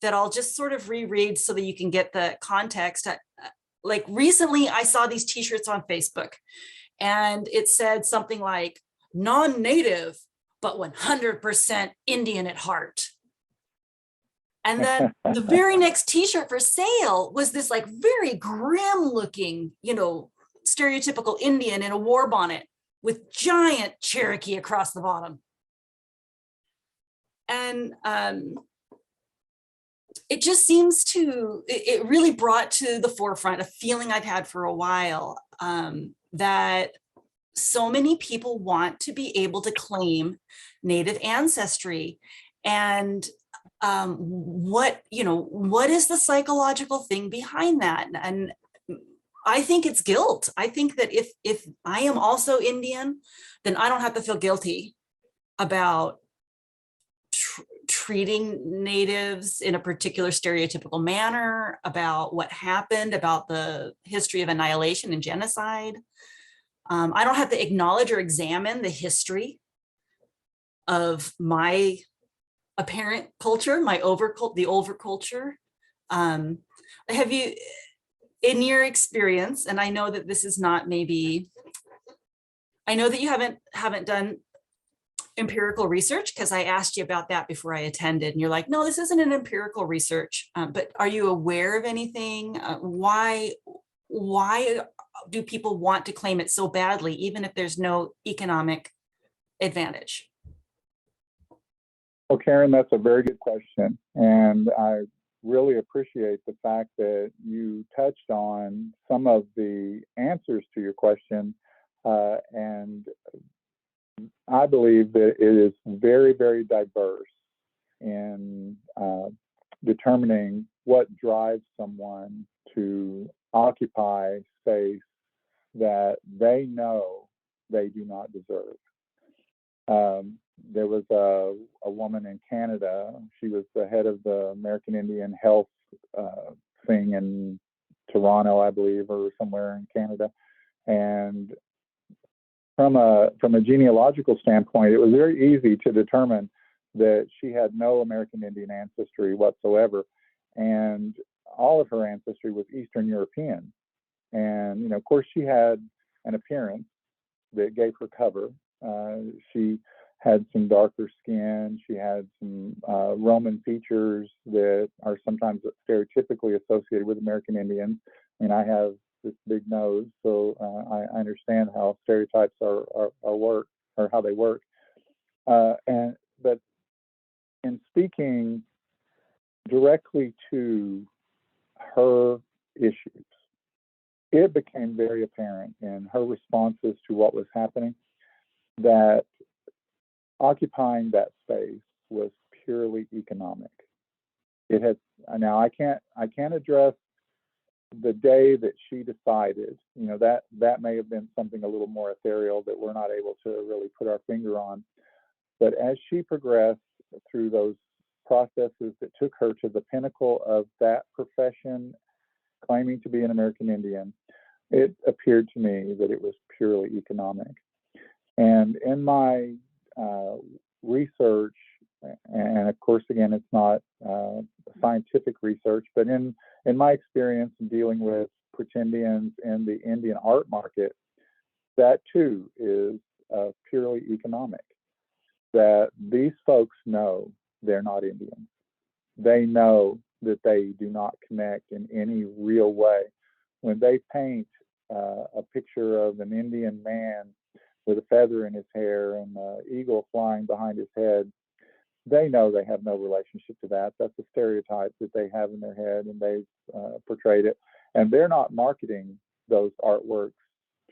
that I'll just sort of reread so that you can get the context. Like recently I saw these t-shirts on Facebook and it said something like non-native, but 100% Indian at heart. And then the very next t-shirt for sale was this like very grim looking, you know, stereotypical Indian in a war bonnet with giant Cherokee across the bottom. And it just seems to, it really brought to the forefront a feeling I've had for a while, that so many people want to be able to claim Native ancestry. And what is the psychological thing behind that? And I think it's guilt. I think that if I am also Indian, then I don't have to feel guilty about treating natives in a particular stereotypical manner, about what happened, about the history of annihilation and genocide. I don't have to acknowledge or examine the history of my apparent culture, the overculture. Have you, in your experience, and I know that this is not maybe, I know that you haven't done empirical research because I asked you about that before I attended, and you're like, no, this isn't an empirical research. But are you aware of anything? Why do people want to claim it so badly, even if there's no economic advantage? Well, Karen, that's a very good question. And I really appreciate the fact that you touched on some of the answers to your question. And I believe that it is very, very diverse in determining what drives someone to occupy space that they know they do not deserve. There was a woman in Canada. She was the head of the American Indian Health thing in Toronto, I believe, or somewhere in Canada. And from a genealogical standpoint, it was very easy to determine that she had no American Indian ancestry whatsoever, and all of her ancestry was Eastern European. And, you know, of course, she had an appearance that gave her cover. She had some darker skin. She had some Roman features that are sometimes stereotypically associated with American Indians. I mean, I have this big nose, so I understand how stereotypes are work, or how they work. But in speaking directly to her issues, it became very apparent in her responses to what was happening that occupying that space was purely economic. It has, now I can't address the day that she decided, you know, that may have been something a little more ethereal that we're not able to really put our finger on. But as she progressed through those processes that took her to the pinnacle of that profession, claiming to be an American Indian, it appeared to me that it was purely economic. And in my research, and of course, again, it's not scientific research, but in my experience in dealing with Pretendians in the Indian art market, that too is purely economic. That these folks know they're not Indians. They know that they do not connect in any real way. When they paint a picture of an Indian man with a feather in his hair and an eagle flying behind his head, they know they have no relationship to that. That's a stereotype that they have in their head, and they've portrayed it. And they're not marketing those artworks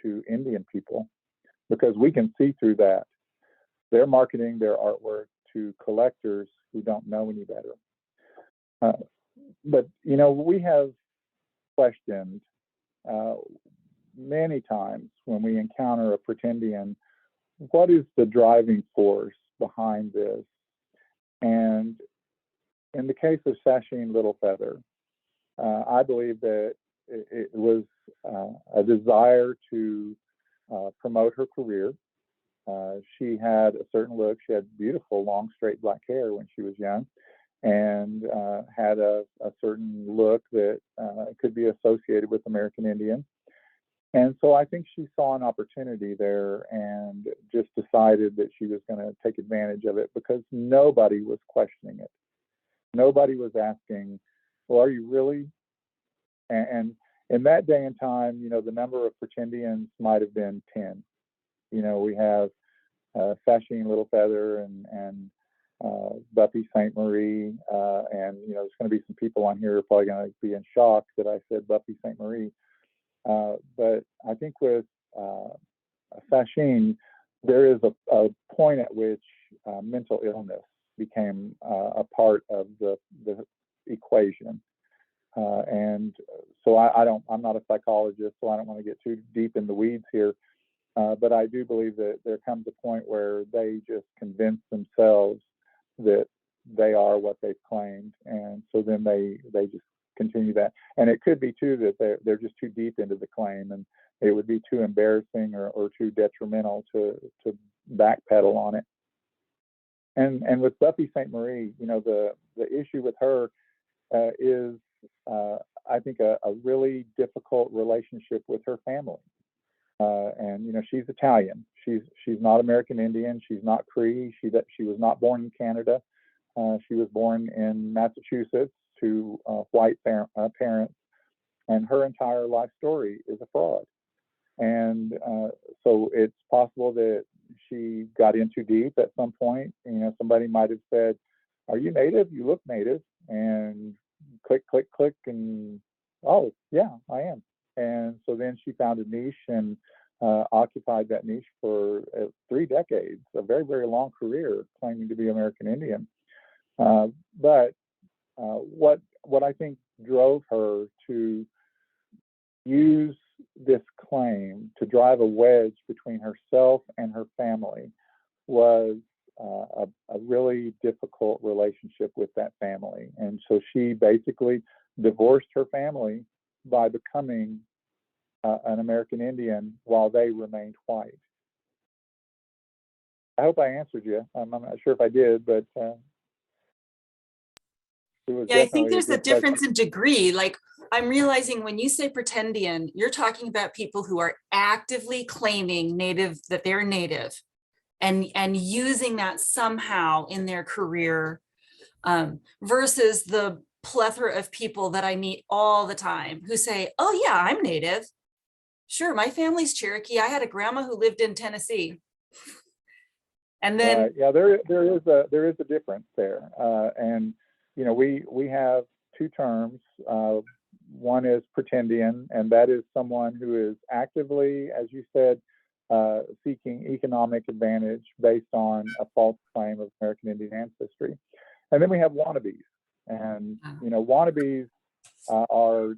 to Indian people, because we can see through that. They're marketing their artwork to collectors who don't know any better. But, you know, we have questioned many times when we encounter a Pretendian, what is the driving force behind this? And in the case of Sasheen Littlefeather, I believe that it was a desire to promote her career. She had a certain look. She had beautiful, long, straight black hair when she was young, and had a certain look that could be associated with American Indians. And so I think she saw an opportunity there and just decided that she was going to take advantage of it, because nobody was questioning it. Nobody was asking, well, are you really? And in that day and time, you know, the number of Pretendians might have been 10. You know, we have Sasheen Littlefeather and Buffy St. Marie, and, you know, there's going to be some people on here who are probably going to be in shock that I said Buffy St. Marie. But I think with Sasheen, there is a point at which mental illness became a part of the equation. And so I'm not a psychologist, so I don't want to get too deep in the weeds here. But I do believe that there comes a point where they just convince themselves that they are what they've claimed. And so then they just continue that. And it could be too that they're just too deep into the claim, and it would be too embarrassing or too detrimental to backpedal on it. And with Buffy St. Marie, you know, the issue with her is I think a really difficult relationship with her family. And you know, she's Italian. She's not American Indian. She's not Cree. She was not born in Canada. She was born in Massachusetts to white parents, and her entire life story is a fraud. And so it's possible that she got in too deep at some point. You know, somebody might have said, "Are you Native? You look Native." And click, click, click, and oh yeah, I am. And so then she found a niche and occupied that niche for 3 decades, a very, very long career, claiming to be American Indian. But what I think drove her to use this claim to drive a wedge between herself and her family was a really difficult relationship with that family. And so she basically divorced her family by becoming an American Indian while they remained white. I hope I answered you. I'm not sure if I did, but yeah, I think there's a difference in degree. Like, I'm realizing when you say Pretendian, you're talking about people who are actively claiming that they're Native and using that somehow in their career, versus the plethora of people that I meet all the time who say, oh yeah, I'm Native. Sure, my family's Cherokee. I had a grandma who lived in Tennessee. And then yeah, there is a difference there. And you know, we have 2 terms. One is Pretendian, and that is someone who is actively, as you said, seeking economic advantage based on a false claim of American Indian ancestry. And then we have wannabes. And you know, wannabes are